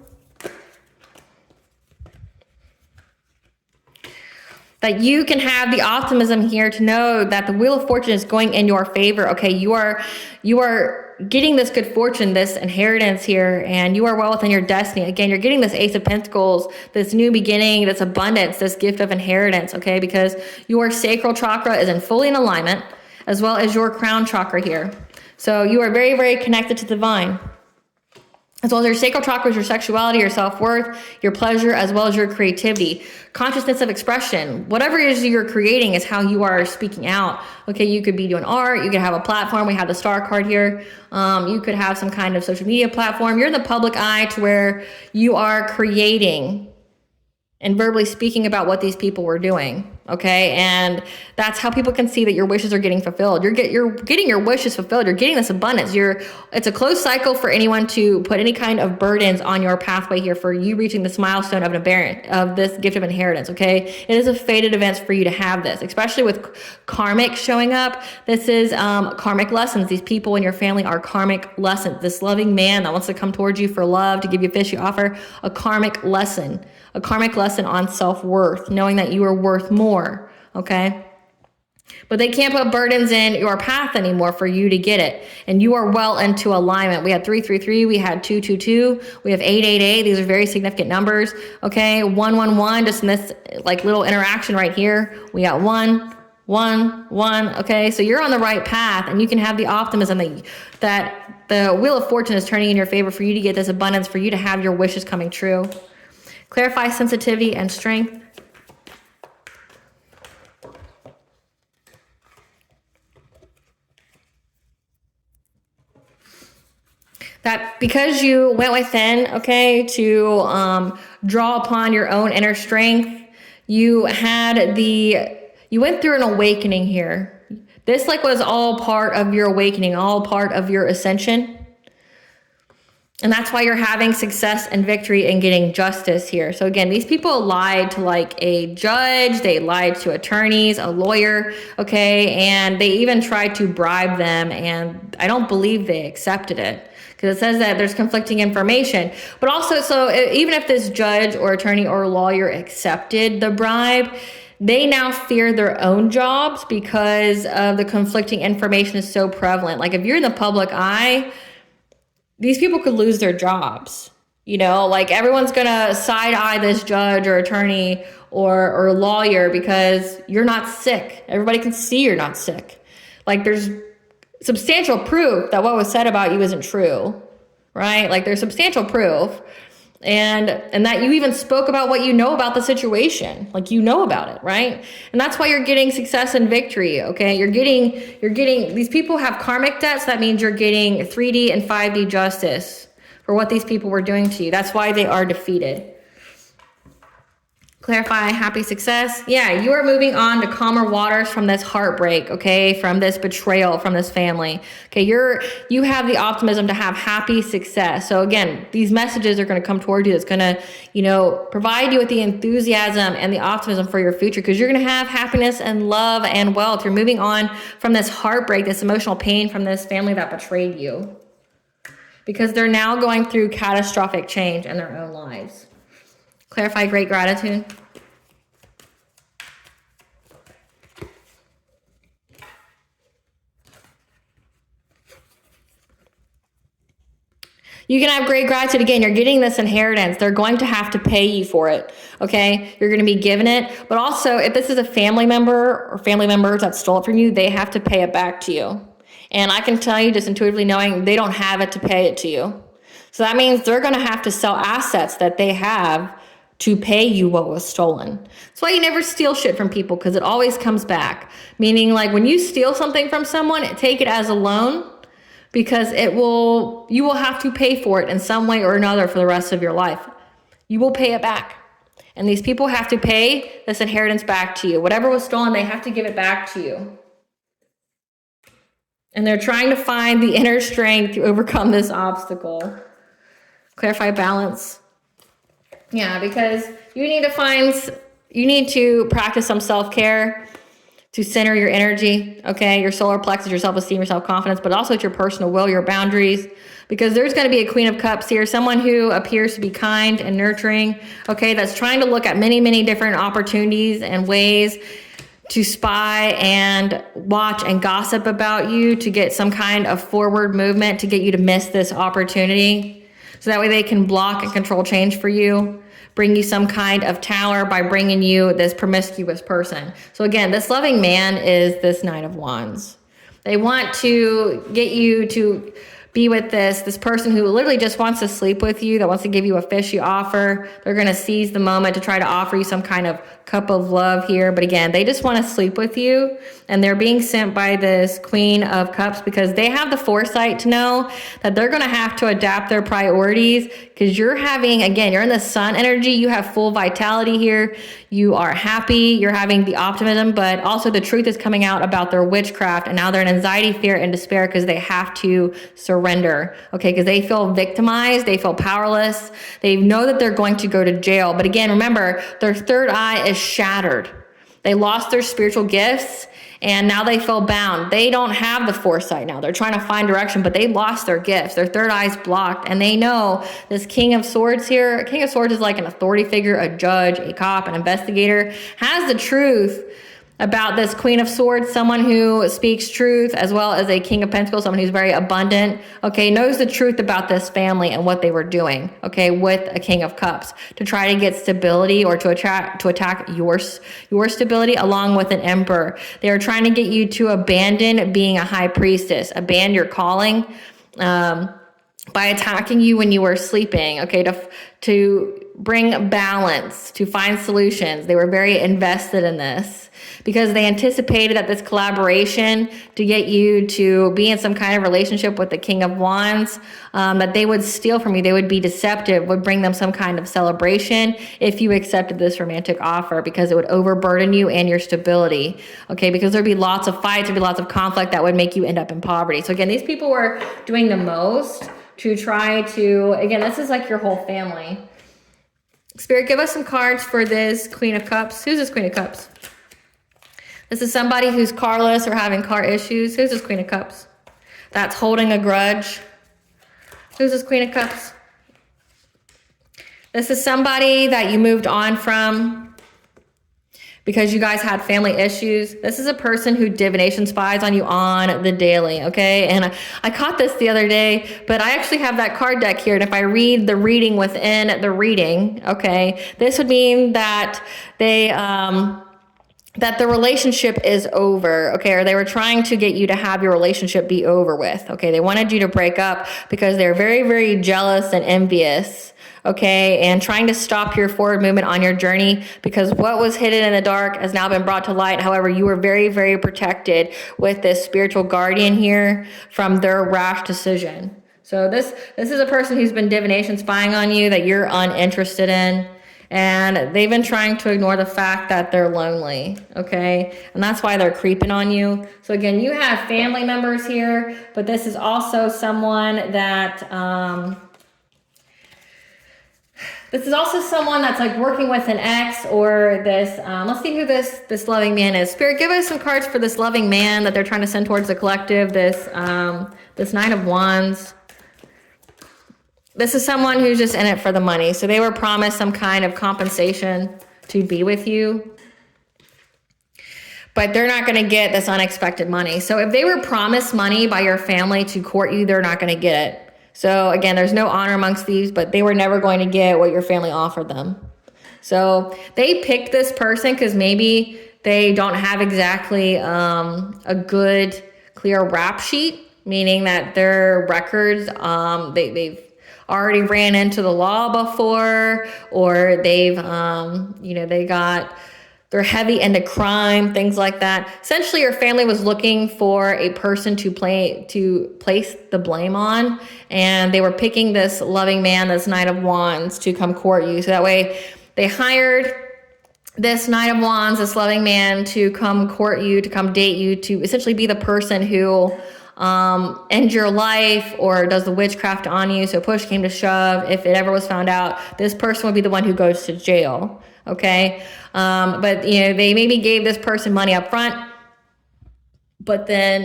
That you can have the optimism here to know that the Wheel of Fortune is going in your favor. Okay, you are getting this good fortune, this inheritance here, and you are well within your destiny. Again, you're getting this Ace of Pentacles, this new beginning, this abundance, this gift of inheritance, okay, because your sacral chakra is fully in alignment, as well as your crown chakra here. So you are very, very connected to the divine. As well as your sacral chakra is your sexuality, your self-worth, your pleasure, as well as your creativity, consciousness of expression. Whatever it is you're creating is how you are speaking out. Okay, you could be doing art, you could have a platform. We have the star card here. You could have some kind of social media platform. You're in the public eye to where you are creating and verbally speaking about what these people were doing. Okay, and that's how people can see that your wishes are getting fulfilled. You're getting your wishes fulfilled. You're getting this abundance. It's a closed cycle for anyone to put any kind of burdens on your pathway here for you reaching this milestone of this gift of inheritance. Okay, it is a fated event for you to have this, especially with karmic showing up. This is karmic lessons. These people in your family are karmic lessons. This loving man that wants to come towards you for love, to give you a fishy offer, a karmic lesson on self-worth, knowing that you are worth more, okay? But they can't put burdens in your path anymore for you to get it. And you are well into alignment. We had 333, we had 222, we have 888. These are very significant numbers, okay? 111, just in this like little interaction right here. We got 1, 1, 1, okay? So you're on the right path, and you can have the optimism that the Wheel of Fortune is turning in your favor for you to get this abundance, for you to have your wishes coming true. Clarify, sensitivity, and strength. That because you went within, okay, to draw upon your own inner strength, You went through an awakening here. This like was all part of your awakening, all part of your ascension. And that's why you're having success and victory and getting justice here. So again, these people lied to like a judge, they lied to attorneys, a lawyer, okay? And they even tried to bribe them, and I don't believe they accepted it, because it says that there's conflicting information. But also, so even if this judge or attorney or lawyer accepted the bribe, they now fear their own jobs because of the conflicting information is so prevalent. Like if you're in the public eye, these people could lose their jobs. You know, like everyone's gonna side eye this judge or attorney or lawyer because you're not sick. Everybody can see you're not sick. Like there's substantial proof that what was said about you isn't true, right? Like there's substantial proof. And that you even spoke about what you know about the situation, like you know about it, right? And that's why you're getting success and victory, okay? You're getting, these people have karmic debts. That means you're getting 3D and 5D justice for what these people were doing to you. That's why they are defeated. Clarify, happy success. Yeah, you are moving on to calmer waters from this heartbreak, okay? From this betrayal from this family. Okay, you have the optimism to have happy success. So again, these messages are going to come toward you. That's going to, you know, provide you with the enthusiasm and the optimism for your future, because you're going to have happiness and love and wealth. You're moving on from this heartbreak, this emotional pain from this family that betrayed you, because they're now going through catastrophic change in their own lives. Clarify, great gratitude. You can have great gratitude. Again, you're getting this inheritance. They're going to have to pay you for it, okay? You're going to be given it. But also, if this is a family member or family members that stole it from you, they have to pay it back to you. And I can tell you just intuitively knowing they don't have it to pay it to you. So that means they're going to have to sell assets that they have to pay you what was stolen. That's why you never steal shit from people, because it always comes back. Meaning, like when you steal something from someone, take it as a loan, because you will have to pay for it in some way or another for the rest of your life. You will pay it back. And these people have to pay this inheritance back to you. Whatever was stolen, they have to give it back to you. And they're trying to find the inner strength to overcome this obstacle. Clarify balance. Yeah, because you need to practice some self-care to center your energy, okay? Your solar plexus, your self-esteem, your self-confidence, but also it's your personal will, your boundaries, because there's going to be a Queen of Cups here, someone who appears to be kind and nurturing, okay? That's trying to look at many, many different opportunities and ways to spy and watch and gossip about you to get some kind of forward movement to get you to miss this opportunity. So that way they can block and control change for you, bring you some kind of tower by bringing you this promiscuous person. So again, this loving man is this Knight of Wands. They want to get you to be with this person who literally just wants to sleep with you, that wants to give you a fishy offer. They're going to seize the moment to try to offer you some kind of cup of love here. But again, they just want to sleep with you. And they're being sent by this Queen of Cups because they have the foresight to know that they're going to have to adapt their priorities, because you're in the sun energy. You have full vitality here. You are happy. You're having the optimism, but also the truth is coming out about their witchcraft. And now they're in anxiety, fear, and despair because they have to surrender, okay? Because they feel victimized. They feel powerless. They know that they're going to go to jail. But again, remember, their third eye is shattered. They lost their spiritual gifts and now they feel bound. They don't have the foresight now. They're trying to find direction, but they lost their gifts. Their third eye's blocked, and they know this King of Swords here. King of Swords is like an authority figure, a judge, a cop, an investigator, has the truth about this Queen of Swords, someone who speaks truth, as well as a King of Pentacles, someone who's very abundant, okay, knows the truth about this family and what they were doing, okay, with a King of Cups to try to get stability or to attack your stability, along with an Emperor. They are trying to get you to abandon being a high priestess, abandon your calling, by attacking you when you were sleeping, okay, to bring balance, to find solutions. They were very invested in this because they anticipated that this collaboration to get you to be in some kind of relationship with the King of Wands, that they would steal from you. They would be deceptive, would bring them some kind of celebration if you accepted this romantic offer, because it would overburden you and your stability. Okay, because there'd be lots of fights, there'd be lots of conflict that would make you end up in poverty. So again, these people were doing the most to try to, again, this is like your whole family. Spirit, give us some cards for this Queen of Cups. Who's this Queen of Cups? This is somebody who's carless or having car issues. Who's this Queen of Cups? That's holding a grudge. Who's this Queen of Cups? This is somebody that you moved on from because you guys had family issues. This is a person who divination spies on you on the daily, okay? And I caught this the other day, but I actually have that card deck here, and if I read the reading within the reading, okay, this would mean that they, that the relationship is over, okay? Or they were trying to get you to have your relationship be over with, okay? They wanted you to break up because they're very, very jealous and envious, okay, and trying to stop your forward movement on your journey, because what was hidden in the dark has now been brought to light. However, you were very, very protected with this spiritual guardian here from their rash decision. So this is a person who's been divination spying on you that you're uninterested in, and they've been trying to ignore the fact that they're lonely, okay? And that's why they're creeping on you. So again, you have family members here, but this is also someone that, this is also someone that's like working with an ex, or this, let's see who this loving man is. Spirit, give us some cards for this loving man that they're trying to send towards the collective, this Knight of Wands. This is someone who's just in it for the money. So they were promised some kind of compensation to be with you, but they're not going to get this unexpected money. So if they were promised money by your family to court you, they're not going to get it. So again, there's no honor amongst thieves, but they were never going to get what your family offered them. So they picked this person because maybe they don't have exactly a good, clear rap sheet, meaning that their records, they've already ran into the law before, or they've, they're heavy into crime, things like that. Essentially, your family was looking for a person to place the blame on, and they were picking this loving man, this Knight of Wands, to come court you. So that way, they hired this Knight of Wands, this loving man, to come court you, to come date you, to essentially be the person who ends your life or does the witchcraft on you. So push came to shove, if it ever was found out, this person would be the one who goes to jail. Okay. But they maybe gave this person money up front, but then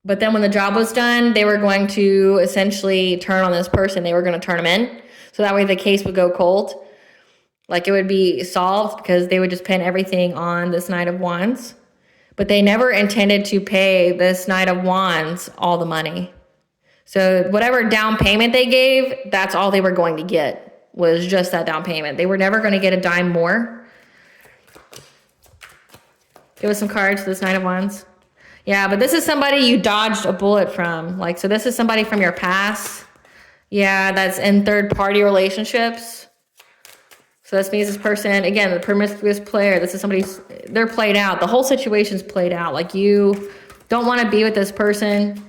when the job was done, they were going to essentially turn on this person. They were going to turn him in. So that way the case would go cold. Like it would be solved, because they would just pin everything on this Knight of Wands. But they never intended to pay this Knight of Wands all the money. So whatever down payment they gave, that's all they were going to get, was just that down payment. They were never going to get a dime more. Give us some cards for this Knight of Wands. Yeah, but this is somebody you dodged a bullet from. Like, so this is somebody from your past. Yeah, that's in third-party relationships. So this means this person, again, the promiscuous player, this is somebody, they're played out. The whole situation's played out. Like, you don't want to be with this person.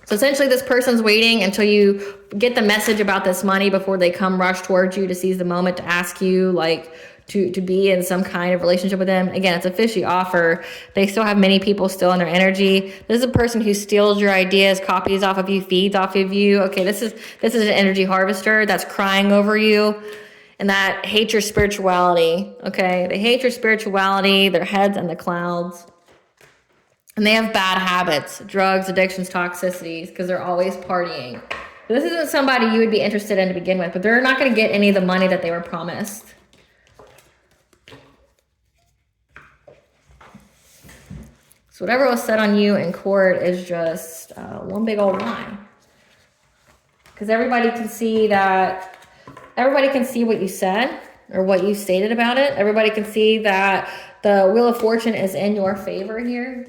So essentially this person's waiting until you get the message about this money before they come rush towards you to seize the moment to ask you, like, to be in some kind of relationship with them. Again, it's a fishy offer. They still have many people still in their energy. This is a person who steals your ideas, copies off of you, feeds off of you. Okay, this is an energy harvester that's crying over you, and that hates your spirituality. Okay, they hate your spirituality, their heads in the clouds. And they have bad habits, drugs, addictions, toxicities, because they're always partying. This isn't somebody you would be interested in to begin with, but they're not going to get any of the money that they were promised. So whatever was said on you in court is just one big old lie. Because everybody can see what you said or what you stated about it. Everybody can see that the Wheel of Fortune is in your favor here.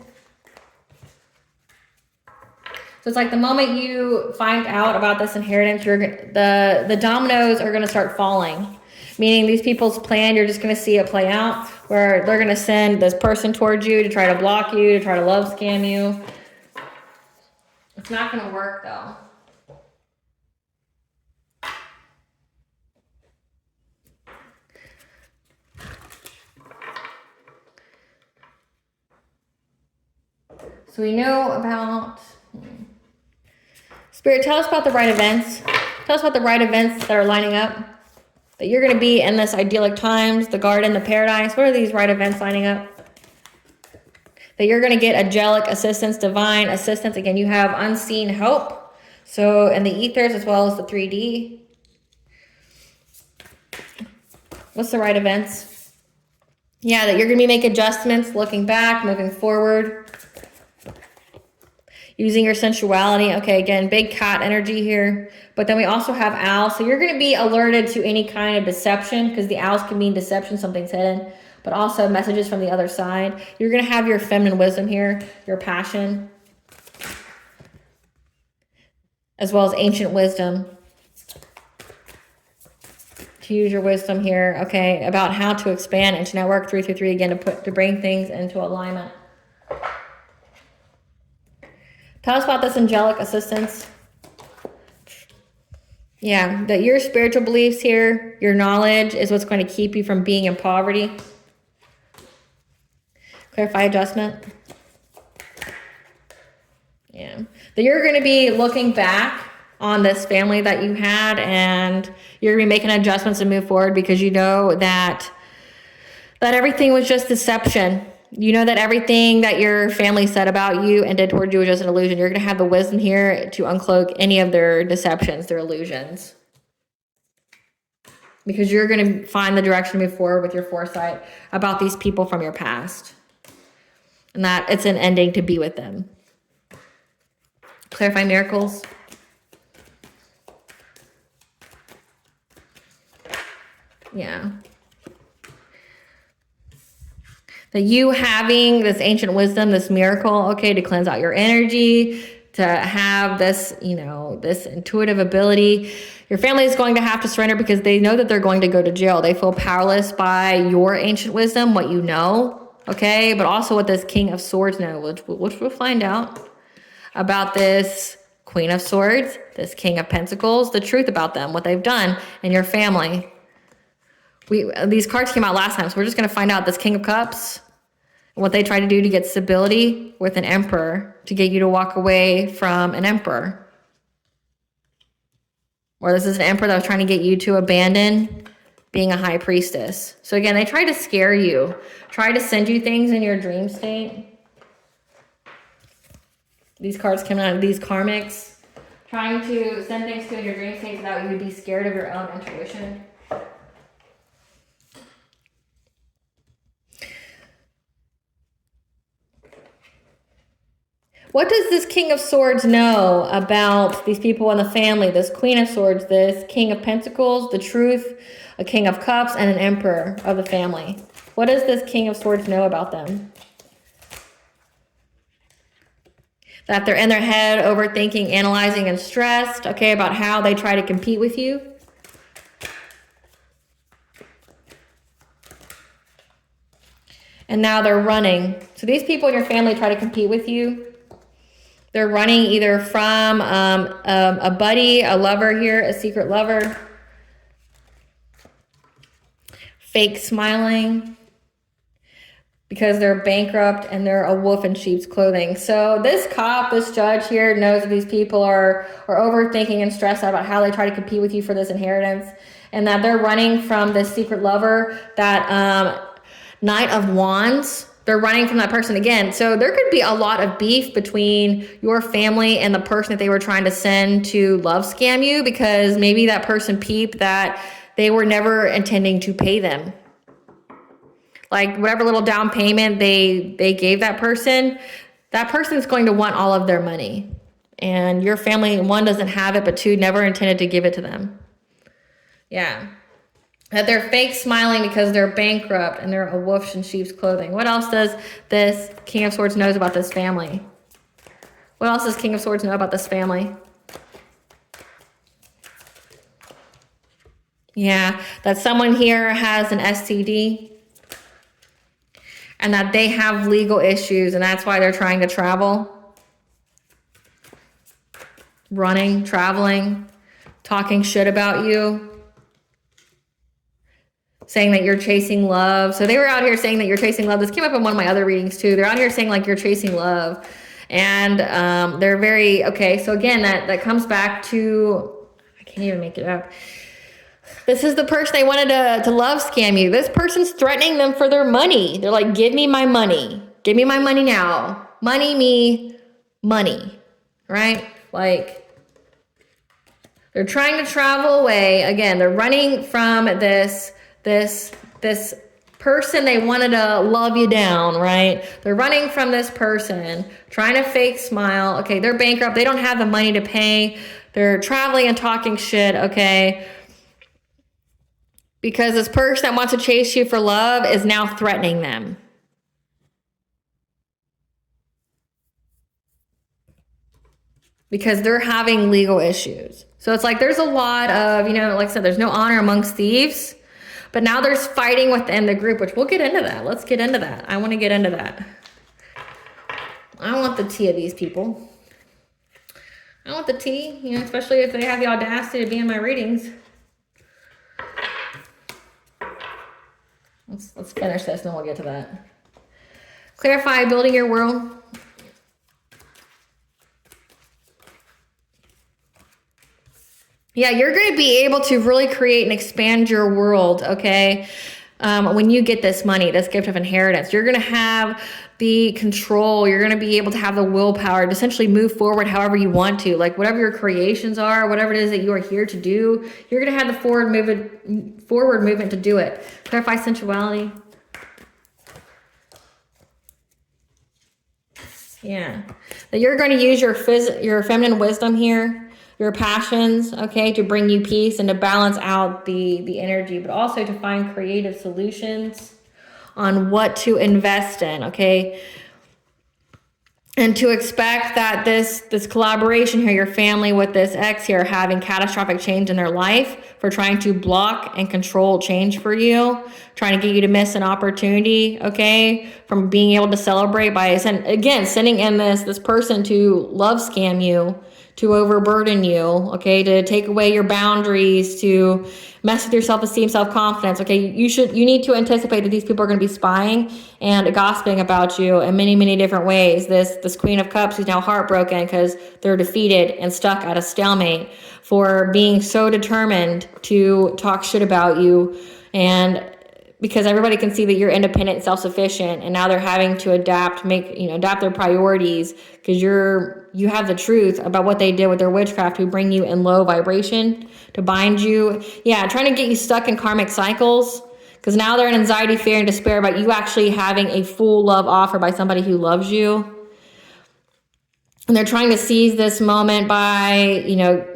So it's like the moment you find out about this inheritance, the dominoes are going to start falling. Meaning these people's plan, you're just going to see it play out, where they're going to send this person towards you to try to block you, to try to love scam you. It's not going to work though. So we know about... Spirit, tell us about the right events. Tell us about the right events that are lining up. That you're going to be in this idyllic times, the garden, the paradise. What are these right events lining up? That you're going to get angelic assistance, divine assistance. Again, you have unseen help. So in the ethers as well as the 3D. What's the right events? Yeah, that you're going to be making adjustments, looking back, moving forward. Using your sensuality. Okay, again, big cat energy here. But then we also have owls. So you're going to be alerted to any kind of deception, because the owls can mean deception, something's hidden. But also messages from the other side. You're going to have your feminine wisdom here, your passion. As well as ancient wisdom. To use your wisdom here, okay, about how to expand and to network 333 again, to bring things into alignment. Tell us about this angelic assistance. Yeah, that your spiritual beliefs here, your knowledge is what's going to keep you from being in poverty. Clarify adjustment. Yeah, that you're going to be looking back on this family that you had, and you're going to be making adjustments to move forward, because you know that everything was just deception. You know that everything that your family said about you and did toward you was just an illusion. You're going to have the wisdom here to uncloak any of their deceptions, their illusions. Because you're going to find the direction to move forward with your foresight about these people from your past. And that it's an ending to be with them. Clarify miracles. Yeah. That you having this ancient wisdom, this miracle, okay, to cleanse out your energy, to have this, you know, this intuitive ability. Your family is going to have to surrender because they know that they're going to go to jail. They feel powerless by your ancient wisdom, what you know, okay, but also what this King of Swords knows, which we'll find out about this Queen of Swords, this King of Pentacles, the truth about them, what they've done in your family. These cards came out last time, so we're just going to find out this King of Cups, what they tried to do to get stability with an emperor, to get you to walk away from an emperor. Or this is an emperor that was trying to get you to abandon being a high priestess. So again, they try to scare you, try to send you things in your dream state. These cards coming out of these karmics, trying to send things to your dream state so that you would be scared of your own intuition. What does this King of Swords know about these people in the family? This Queen of Swords, this King of Pentacles, the truth, a King of Cups, and an Emperor of the family. What does this King of Swords know about them? That they're in their head, overthinking, analyzing, and stressed, okay, about how they try to compete with you. And now they're running. So these people in your family try to compete with you. They're running either from a buddy, a lover here, a secret lover. Fake smiling. Because they're bankrupt and they're a wolf in sheep's clothing. So this cop, this judge here knows that these people are overthinking and stressed out about how they try to compete with you for this inheritance. And that they're running from this secret lover, that Knight of Wands. They're running from that person again. So there could be a lot of beef between your family and the person that they were trying to send to love scam you, because maybe that person peeped that they were never intending to pay them. Like whatever little down payment they gave that person's going to want all of their money. And your family, one, doesn't have it, but two, never intended to give it to them. Yeah. That they're fake smiling because they're bankrupt and they're a wolf in sheep's clothing. What else does this King of Swords knows about this family? What else does King of Swords know about this family? Yeah, that someone here has an STD and that they have legal issues and that's why they're trying to travel. Running, traveling, talking shit about you. Saying that you're chasing love. So they were out here saying that you're chasing love. This came up in one of my other readings too. They're out here saying like you're chasing love. And they're very, okay, so again, that comes back to, I can't even make it up. This is the person they wanted to love scam you. This person's threatening them for their money. They're like, give me my money. Give me my money now. Money me money, right? Like, they're trying to travel away. Again, they're running from this person they wanted to love you down, right? They're running from this person, trying to fake smile. Okay, they're bankrupt. They don't have the money to pay. They're traveling and talking shit, okay? Because this person that wants to chase you for love is now threatening them. Because they're having legal issues. So it's like there's a lot of, like I said, there's no honor amongst thieves. But now there's fighting within the group, which we'll get into that. Let's get into that. I want to get into that. I want the tea of these people. I want the tea, especially if they have the audacity to be in my readings. Let's finish this, and then we'll get to that. Clarify building your world. Yeah, you're going to be able to really create and expand your world, okay? When you get this money, this gift of inheritance, you're going to have the control. You're going to be able to have the willpower to essentially move forward however you want to. Like whatever your creations are, whatever it is that you are here to do, you're going to have the forward movement to do it. Clarify sensuality. Yeah. That you're going to use your feminine wisdom here, your passions, okay, to bring you peace and to balance out the energy, but also to find creative solutions on what to invest in, okay? And to expect that this collaboration here, your family with this ex here having catastrophic change in their life for trying to block and control change for you, trying to get you to miss an opportunity, okay, from being able to celebrate by, again, sending in this person to love scam you, to overburden you, okay, to take away your boundaries, to mess with your self-esteem, self-confidence, okay? You need to anticipate that these people are going to be spying and gossiping about you in many, many different ways. This Queen of Cups is now heartbroken because they're defeated and stuck at a stalemate for being so determined to talk shit about you, and because everybody can see that you're independent and self-sufficient, and now they're having to adapt their priorities because you have the truth about what they did with their witchcraft to bring you in low vibration, to bind you. Yeah, trying to get you stuck in karmic cycles because now they're in anxiety, fear, and despair about you actually having a full love offer by somebody who loves you. And they're trying to seize this moment by,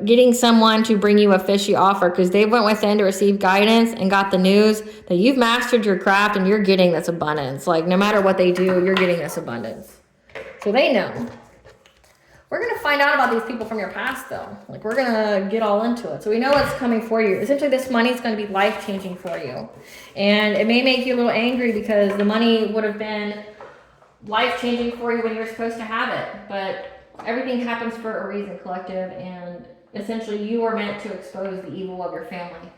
getting someone to bring you a fishy offer because they went within to receive guidance and got the news that you've mastered your craft and you're getting this abundance. Like no matter what they do, you're getting this abundance. So they know. We're going to find out about these people from your past though. Like we're going to get all into it. So we know what's coming for you. Essentially this money is going to be life-changing for you. And it may make you a little angry because the money would have been life-changing for you when you were supposed to have it. But everything happens for a reason, collective, and essentially you are meant to expose the evil of your family.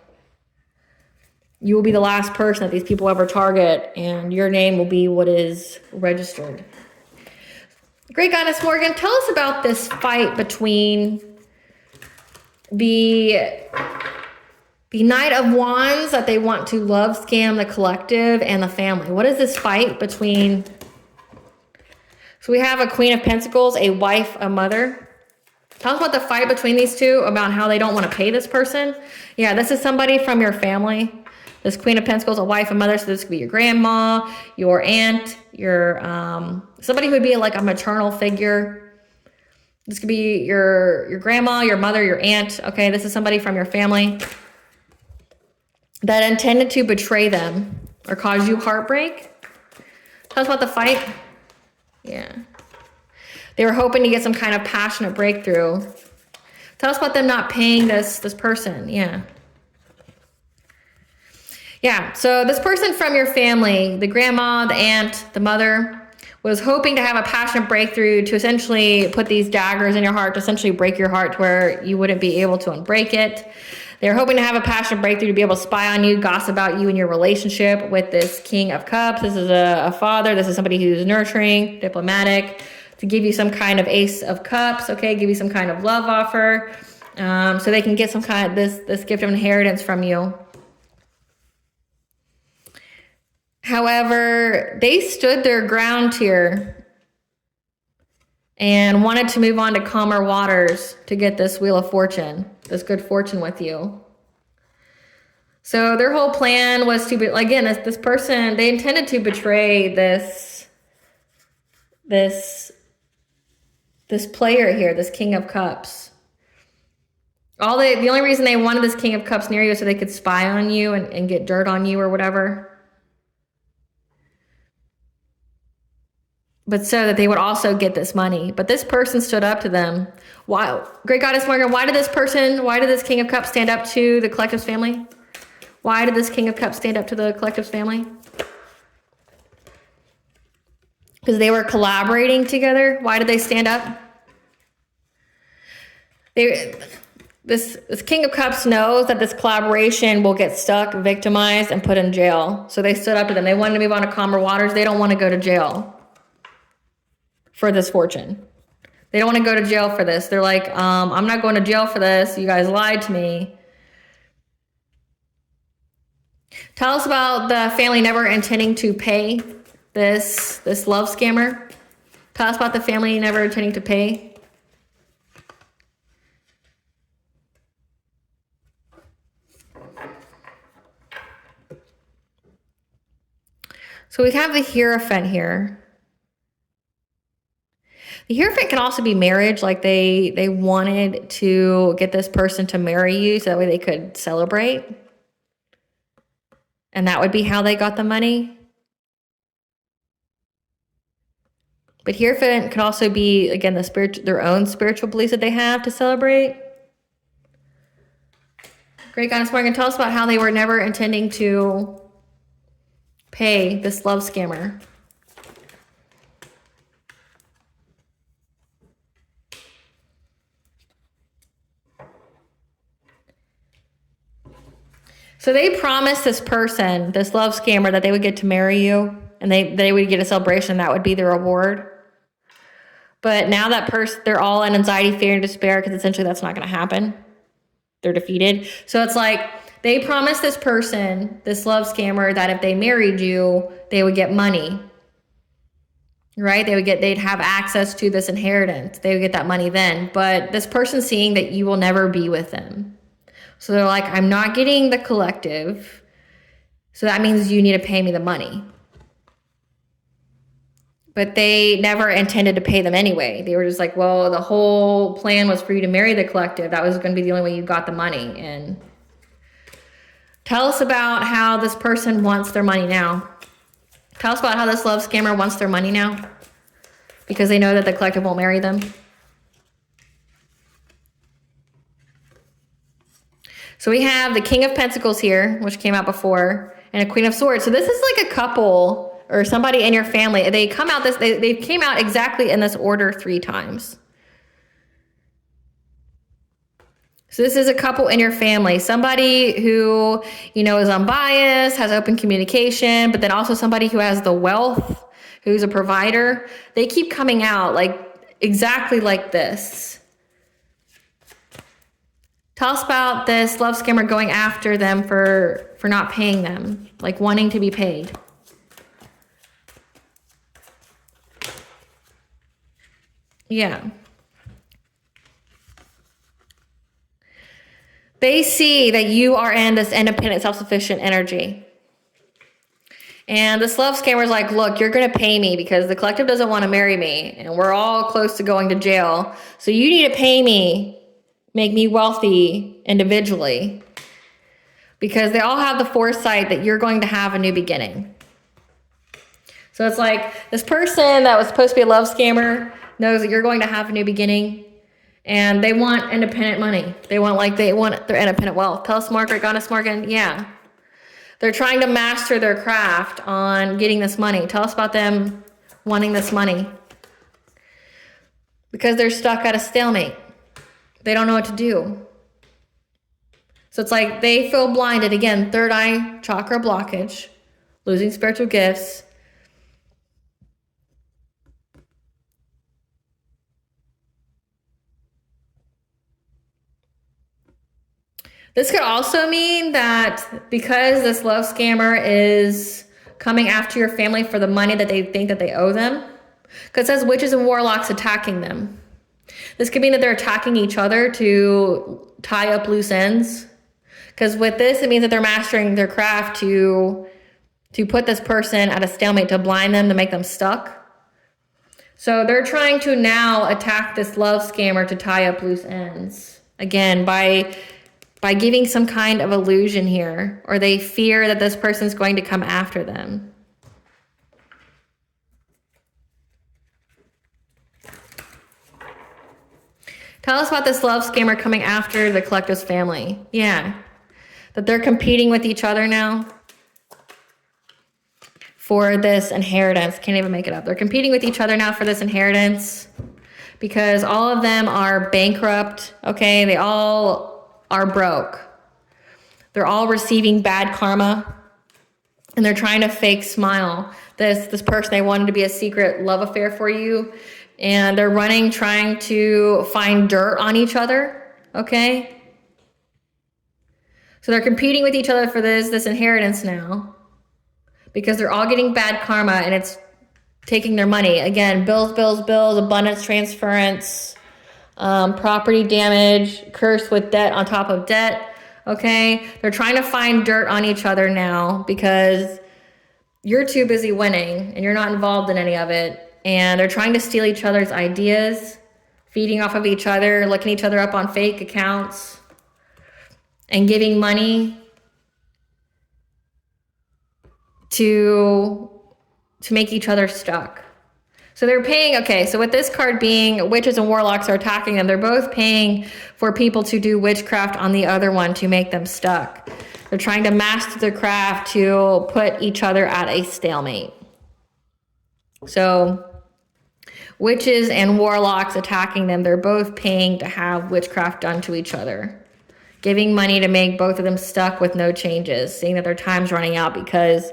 You will be the last person that these people ever target, and your name will be what is registered. Great Goddess Morgan, tell us about this fight between the Knight of Wands that they want to love scam the collective and the family. What is this fight between? So we have a Queen of Pentacles, a wife, a mother. Tell us about the fight between these two, about how they don't want to pay this person. Yeah, this is somebody from your family. This Queen of Pentacles, a wife, a mother. So this could be your grandma, your aunt, your somebody who would be like a maternal figure. This could be your grandma, your mother, your aunt. Okay, this is somebody from your family that intended to betray them or cause you heartbreak. Tell us about the fight. Yeah. They were hoping to get some kind of passionate breakthrough. Tell us about them not paying this person. Yeah. Yeah, so this person from your family, the grandma, the aunt, the mother, was hoping to have a passionate breakthrough to essentially put these daggers in your heart, to essentially break your heart to where you wouldn't be able to unbreak it. They're hoping to have a passionate breakthrough to be able to spy on you, gossip about you and your relationship with this King of Cups. This is a father. This is somebody who's nurturing, diplomatic, to give you some kind of Ace of Cups, okay? Give you some kind of love offer, so they can get some kind of this gift of inheritance from you. However, they stood their ground here and wanted to move on to calmer waters to get this Wheel of Fortune, this good fortune with you. So their whole plan was to, again, this person, they intended to betray this player here, this King of Cups. The only reason they wanted this King of Cups near you is so they could spy on you and get dirt on you or whatever. But so that they would also get this money. But this person stood up to them. Why, Great Goddess Morgan, why did this King of Cups stand up to the collective's family? Why did this King of Cups stand up to the collective's family? Because they were collaborating together. Why did they stand up? This King of Cups knows that this collaboration will get stuck, victimized, and put in jail. So they stood up to them. They wanted to move on to calmer waters. They don't want to go to jail for this fortune. They don't want to go to jail for this. They're like, I'm not going to jail for this. You guys lied to me. Tell us about the family never intending to pay this love scammer. Tell us about the family never intending to pay. So we have the Hierophant here. The Hierophant can also be marriage, like they wanted to get this person to marry you so that way they could celebrate. And that would be how they got the money. But Hierophant can also be, again, their own spiritual beliefs that they have to celebrate. Great Goddess Morgan, tell us about how they were never intending to pay this love scammer. So they promised this person, this love scammer, that they would get to marry you and they would get a celebration. That would be the reward. But now that they're all in anxiety, fear, and despair because essentially that's not going to happen. They're defeated. So it's like they promised this person, this love scammer, that if they married you, they would get money. Right? They'd have access to this inheritance. They would get that money then. But this person seeing that you will never be with them. So they're like, I'm not getting the collective. So that means you need to pay me the money. But they never intended to pay them anyway. They were just like, well, the whole plan was for you to marry the collective. That was going to be the only way you got the money. And tell us about how this person wants their money now. Tell us about how this love scammer wants their money now. Because they know that the collective won't marry them. So we have the King of Pentacles here, which came out before, and a Queen of Swords. So this is like a couple or somebody in your family. They came out exactly in this order 3 times. So this is a couple in your family, somebody who, is unbiased, has open communication, but then also somebody who has the wealth, who's a provider. They keep coming out like exactly like this. Tell us about this love scammer going after them for not paying them, like wanting to be paid. Yeah. They see that you are in this independent, self-sufficient energy. And this love scammer is like, look, you're going to pay me because the collective doesn't want to marry me. And we're all close to going to jail. So you need to pay me. Make me wealthy individually, because they all have the foresight that you're going to have a new beginning. So it's like this person that was supposed to be a love scammer knows that you're going to have a new beginning, and they want independent money. They want their independent wealth. Tell us more, Great Goddess Morgan. Yeah. They're trying to master their craft on getting this money. Tell us about them wanting this money. Because they're stuck at a stalemate. They don't know what to do. So it's like they feel blinded. Again, third eye chakra blockage, losing spiritual gifts. This could also mean that because this love scammer is coming after your family for the money that they think that they owe them, because it says witches and warlocks attacking them. This could mean that they're attacking each other to tie up loose ends. Because with this, it means that they're mastering their craft to put this person at a stalemate, to blind them, to make them stuck. So they're trying to now attack this love scammer to tie up loose ends. Again, by giving some kind of illusion here, or they fear that this person's going to come after them. Tell us about this love scammer coming after the collective's family. Yeah. That they're competing with each other now for this inheritance. Can't even make it up. They're competing with each other now for this inheritance because all of them are bankrupt. Okay, they all are broke. They're all receiving bad karma, and they're trying to fake smile. This person, they wanted to be a secret love affair for you, and they're running, trying to find dirt on each other. Okay. So they're competing with each other for this inheritance now because they're all getting bad karma and it's taking their money. Again, bills, abundance transference, property damage, curse with debt on top of debt. Okay. They're trying to find dirt on each other now because you're too busy winning and you're not involved in any of it. And they're trying to steal each other's ideas, feeding off of each other, looking each other up on fake accounts, and giving money to make each other stuck. So they're paying, okay, so with this card being witches and warlocks are attacking them, they're both paying for people to do witchcraft on the other one to make them stuck. They're trying to master their craft to put each other at a stalemate. So witches and warlocks attacking them, they're both paying to have witchcraft done to each other. Giving money to make both of them stuck with no changes, seeing that their time's running out because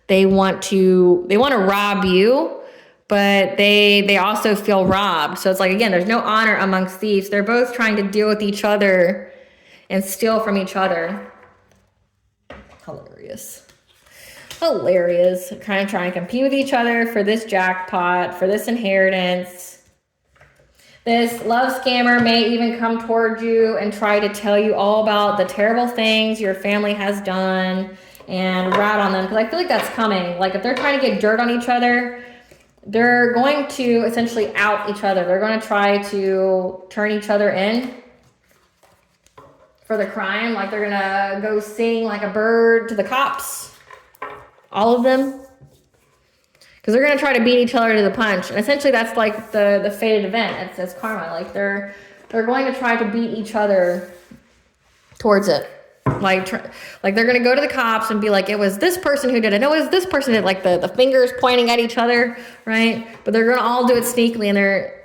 they want to rob you, but they also feel robbed. So it's like, again, there's no honor amongst thieves. They're both trying to deal with each other and steal from each other. Hilarious. Kind of trying to compete with each other for this jackpot, for this inheritance. This love scammer may even come toward you and try to tell you all about the terrible things your family has done and rat on them. Because I feel like that's coming. Like if they're trying to get dirt on each other, they're going to essentially out each other. They're going to try to turn each other in for the crime. Like they're going to go sing like a bird to the cops. All of them. Because they're going to try to beat each other to the punch. And essentially that's like the fated event. It's karma. Like they're going to try to beat each other towards it. Like they're going to go to the cops and be like, it was this person who did it. No, it was this person who did it. Like the fingers pointing at each other, right? But they're going to all do it sneakily.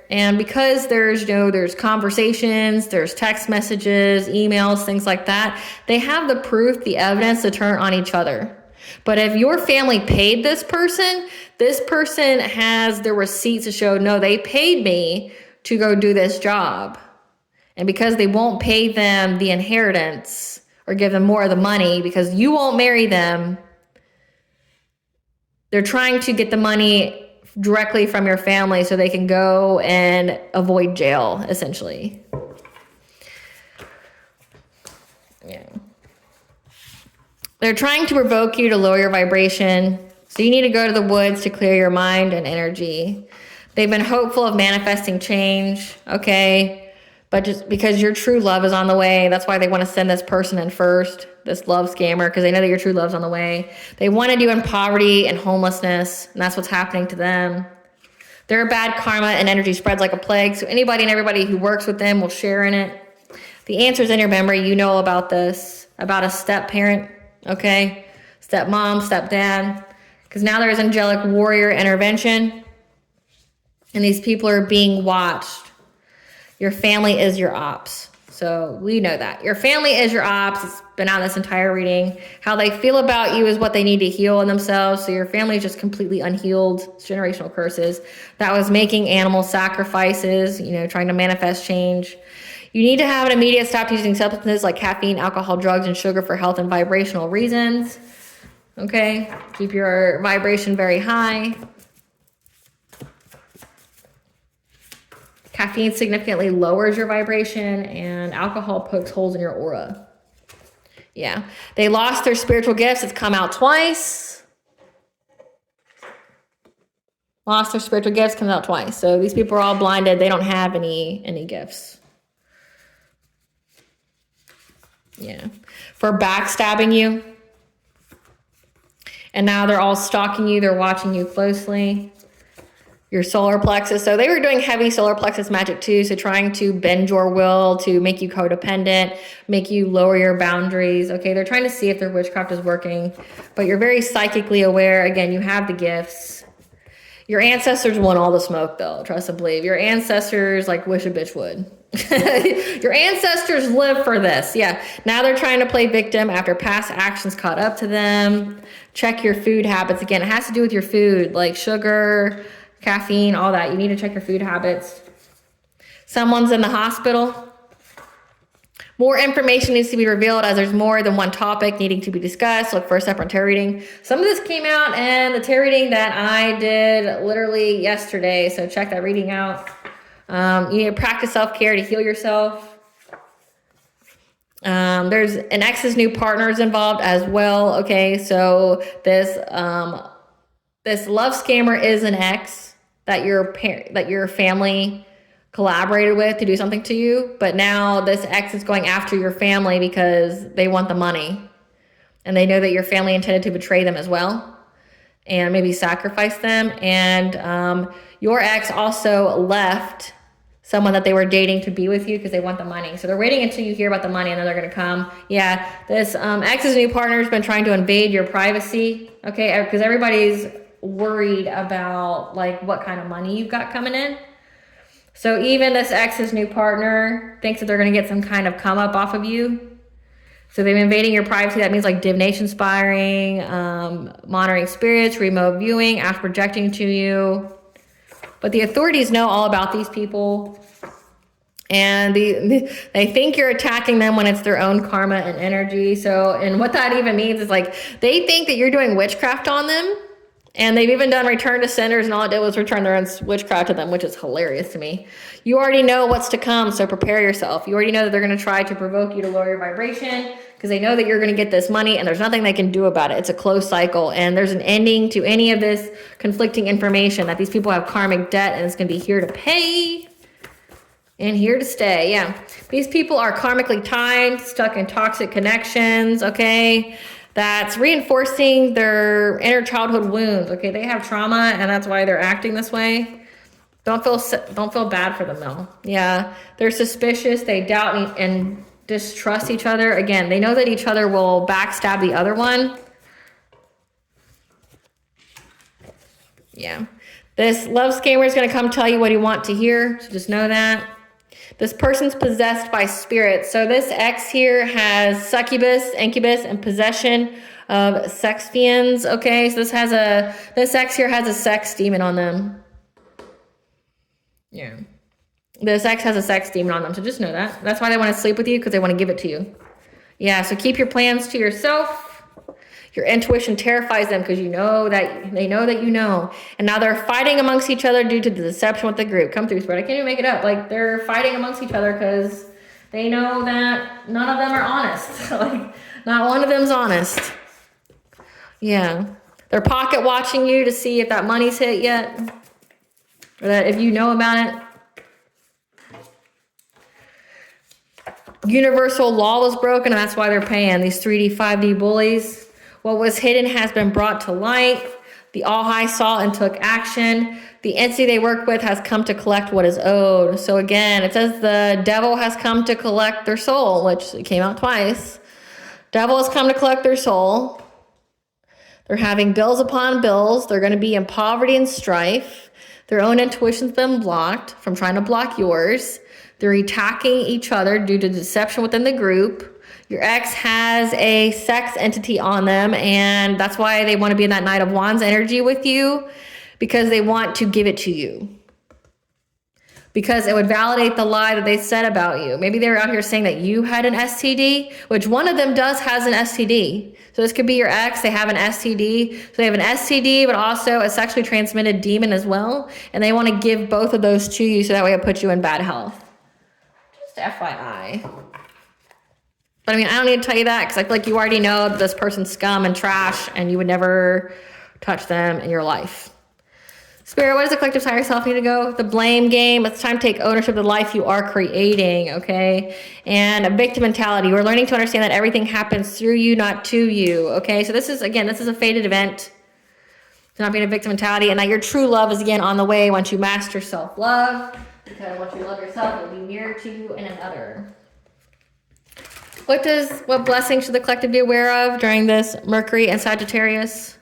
And because there's conversations, there's text messages, emails, things like that. They have the proof, the evidence to turn on each other. But if your family paid this person has the receipts to show, no, they paid me to go do this job. And because they won't pay them the inheritance or give them more of the money because you won't marry them, they're trying to get the money directly from your family so they can go and avoid jail, essentially. Yeah. They're trying to provoke you to lower your vibration. So you need to go to the woods to clear your mind and energy. They've been hopeful of manifesting change, okay? But just because your true love is on the way, that's why they want to send this person in first, this love scammer, because they know that your true love's on the way. They wanted you in poverty and homelessness, and that's what's happening to them. Their bad karma and energy spreads like a plague. So anybody and everybody who works with them will share in it. The answer's in your memory. You know about this, about a step parent, okay? Step mom, step dad. Because now there's angelic warrior intervention. And these people are being watched. Your family is your ops. So we know that. Your family is your ops. It's been on this entire reading. How they feel about you is what they need to heal in themselves. So your family is just completely unhealed. It's generational curses. That was making animal sacrifices, you know, trying to manifest change. You need to have an immediate stop using substances like caffeine, alcohol, drugs, and sugar for health and vibrational reasons. Okay? Keep your vibration very high. Caffeine significantly lowers your vibration, and alcohol pokes holes in your aura. Yeah. They lost their spiritual gifts. It's come out twice. Lost their spiritual gifts, comes out twice. So these people are all blinded. They don't have any gifts. Yeah. For backstabbing you. And now they're all stalking you. They're watching you closely. Your solar plexus. So they were doing heavy solar plexus magic too. So trying to bend your will to make you codependent, make you lower your boundaries. Okay, they're trying to see if their witchcraft is working, but you're very psychically aware. Again, you have the gifts. Your ancestors want all the smoke though, trust and believe. Your ancestors like wish a bitch would. Your ancestors live for this. Yeah, now they're trying to play victim after past actions caught up to them. Check your food habits. Again, it has to do with your food, like sugar, caffeine, all that. You need to check your food habits. Someone's in the hospital. More information needs to be revealed as there's more than one topic needing to be discussed. Look for a separate tarot reading. Some of this came out in the tarot reading that I did literally yesterday. So check that reading out. You need to practice self-care to heal yourself. There's an ex's new partners involved as well. Okay, so this love scammer is an ex that your family collaborated with to do something to you, but now this ex is going after your family because they want the money, and they know that your family intended to betray them as well, and maybe sacrifice them. And your ex also left someone that they were dating to be with you because they want the money. So they're waiting until you hear about the money, and then they're going to come. Yeah, this ex's new partner has been trying to invade your privacy, okay, because everybody's worried about like what kind of money you've got coming in. So even this ex's new partner thinks that they're going to get some kind of come up off of you. So they've been invading your privacy. That means like divination spying, monitoring spirits, remote viewing, astral projecting to you. But the authorities know all about these people, and they think you're attacking them when it's their own karma and energy. So, and what that even means is like they think that you're doing witchcraft on them. And they've even done return to senders, and all it did was return their own witchcraft to them, which is hilarious to me. You already know what's to come, so prepare yourself. You already know that they're going to try to provoke you to lower your vibration because they know that you're going to get this money, and there's nothing they can do about it. It's a closed cycle, and there's an ending to any of this conflicting information that these people have karmic debt, and it's going to be here to pay and here to stay. Yeah, these people are karmically tied, stuck in toxic connections, okay? That's reinforcing their inner childhood wounds. Okay, they have trauma, and that's why they're acting this way. Don't feel bad for them though. Yeah, they're suspicious. They doubt and distrust each other. Again, they know that each other will backstab the other one. Yeah, this love scammer is going to come tell you what you want to hear. So just know that. This person's possessed by spirits. So this ex here has succubus, incubus, and possession of sex fiends. Okay, so this ex here has a sex demon on them. Yeah. This ex has a sex demon on them, so just know that. That's why they want to sleep with you, because they want to give it to you. Yeah, so keep your plans to yourself. Your intuition terrifies them because they know that you know. And now they're fighting amongst each other due to the deception with the group. Come through, Spirit. I can't even make it up. Like, they're fighting amongst each other because they know that none of them are honest. Like, not one of them's honest. Yeah. They're pocket watching you to see if that money's hit yet. Or that if you know about it. Universal law was broken, and that's why they're paying these 3D, 5D bullies. What was hidden has been brought to light. The All High saw and took action. The entity they work with has come to collect what is owed. So again, it says the devil has come to collect their soul, which came out twice. Devil has come to collect their soul. They're having bills upon bills. They're going to be in poverty and strife. Their own intuition's been blocked from trying to block yours. They're attacking each other due to deception within the group. Your ex has a sex entity on them, and that's why they want to be in that Knight of Wands energy with you, because they want to give it to you. Because it would validate the lie that they said about you. Maybe they were out here saying that you had an STD, which one of them has an STD. So this could be your ex. They have an STD. So they have an STD, but also a sexually transmitted demon as well. And they want to give both of those to you so that way it puts you in bad health. Just FYI. But I mean, I don't need to tell you that because I feel like you already know this person's scum and trash and you would never touch them in your life. Spirit, what does the collective higher self need to go? The blame game. It's time to take ownership of the life you are creating, okay? And a victim mentality. We're learning to understand that everything happens through you, not to you, okay? So this is a fated event. It's not being a victim mentality. And that your true love is, again, on the way once you master self-love. Because once you love yourself, you'll be mirrored to you and another. What blessing should the collective be aware of during this Mercury and Sagittarius?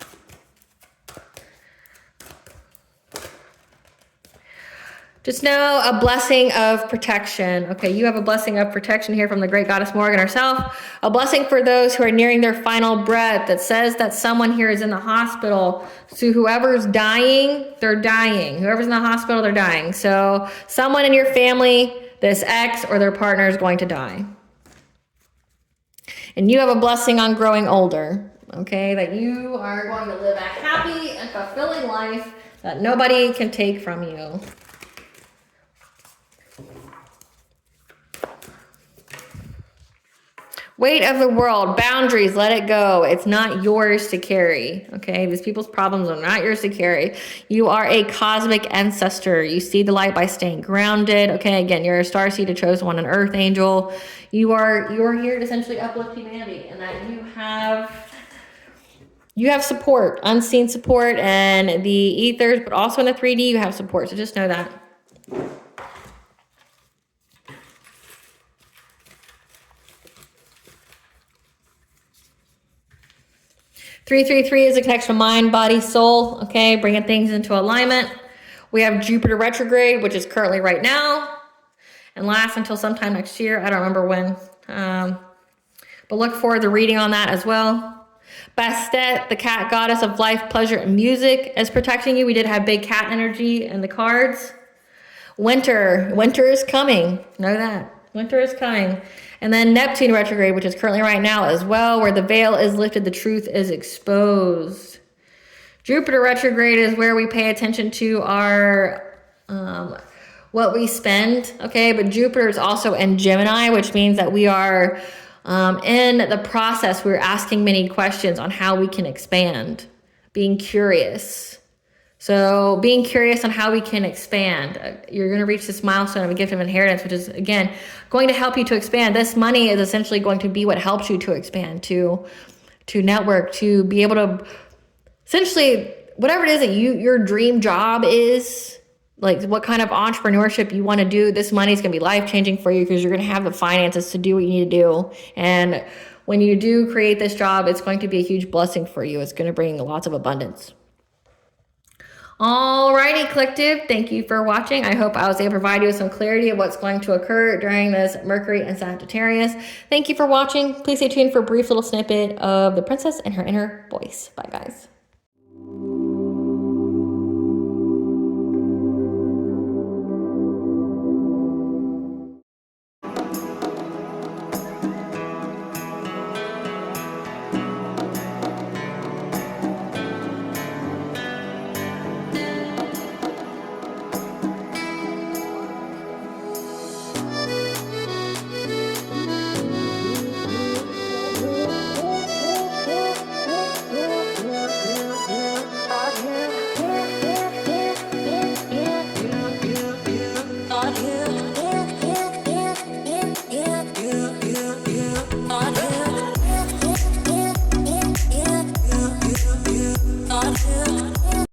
Just know a blessing of protection. Okay, you have a blessing of protection here from the great goddess Morgan herself. A blessing for those who are nearing their final breath that says that someone here is in the hospital. So whoever's dying, they're dying. Whoever's in the hospital, they're dying. So someone in your family, this ex or their partner is going to die. And you have a blessing on growing older. Okay, that you are going to live a happy and fulfilling life that nobody can take from you. Weight of the world, boundaries, let it go. It's not yours to carry, okay? These people's problems are not yours to carry. You are a cosmic ancestor. You see the light by staying grounded, okay? Again, you're a starseed, a chosen one, an earth angel. You are here to essentially uplift humanity, and that you have support, unseen support, and the ethers, but also in the 3D, you have support, so just know that. 333 is a connection of mind, body, soul, okay, bringing things into alignment. We have Jupiter retrograde, which is currently right now, and lasts until sometime next year. I don't remember when, but look for the reading on that as well. Bastet, the cat goddess of life, pleasure, and music, is protecting you. We did have big cat energy in the cards. Winter is coming. Know that. Winter is coming. And then Neptune retrograde, which is currently right now as well, where the veil is lifted, the truth is exposed. Jupiter retrograde is where we pay attention to our, what we spend, okay? But Jupiter is also in Gemini, which means that we are in the process, we're asking many questions on how we can expand, being curious. So being curious on how we can expand. You're going to reach this milestone of a gift of inheritance, which is, again, going to help you to expand. This money is essentially going to be what helps you to expand, to network, to be able to, essentially, whatever it is that your dream job is, like what kind of entrepreneurship you want to do, this money is going to be life-changing for you because you're going to have the finances to do what you need to do. And when you do create this job, it's going to be a huge blessing for you. It's going to bring lots of abundance. Alrighty, collective, thank you for watching. I hope I was able to provide you with some clarity of what's going to occur during this Mercury and Sagittarius. Thank you for watching. Please stay tuned for a brief little snippet of the princess and her inner voice. Bye, guys.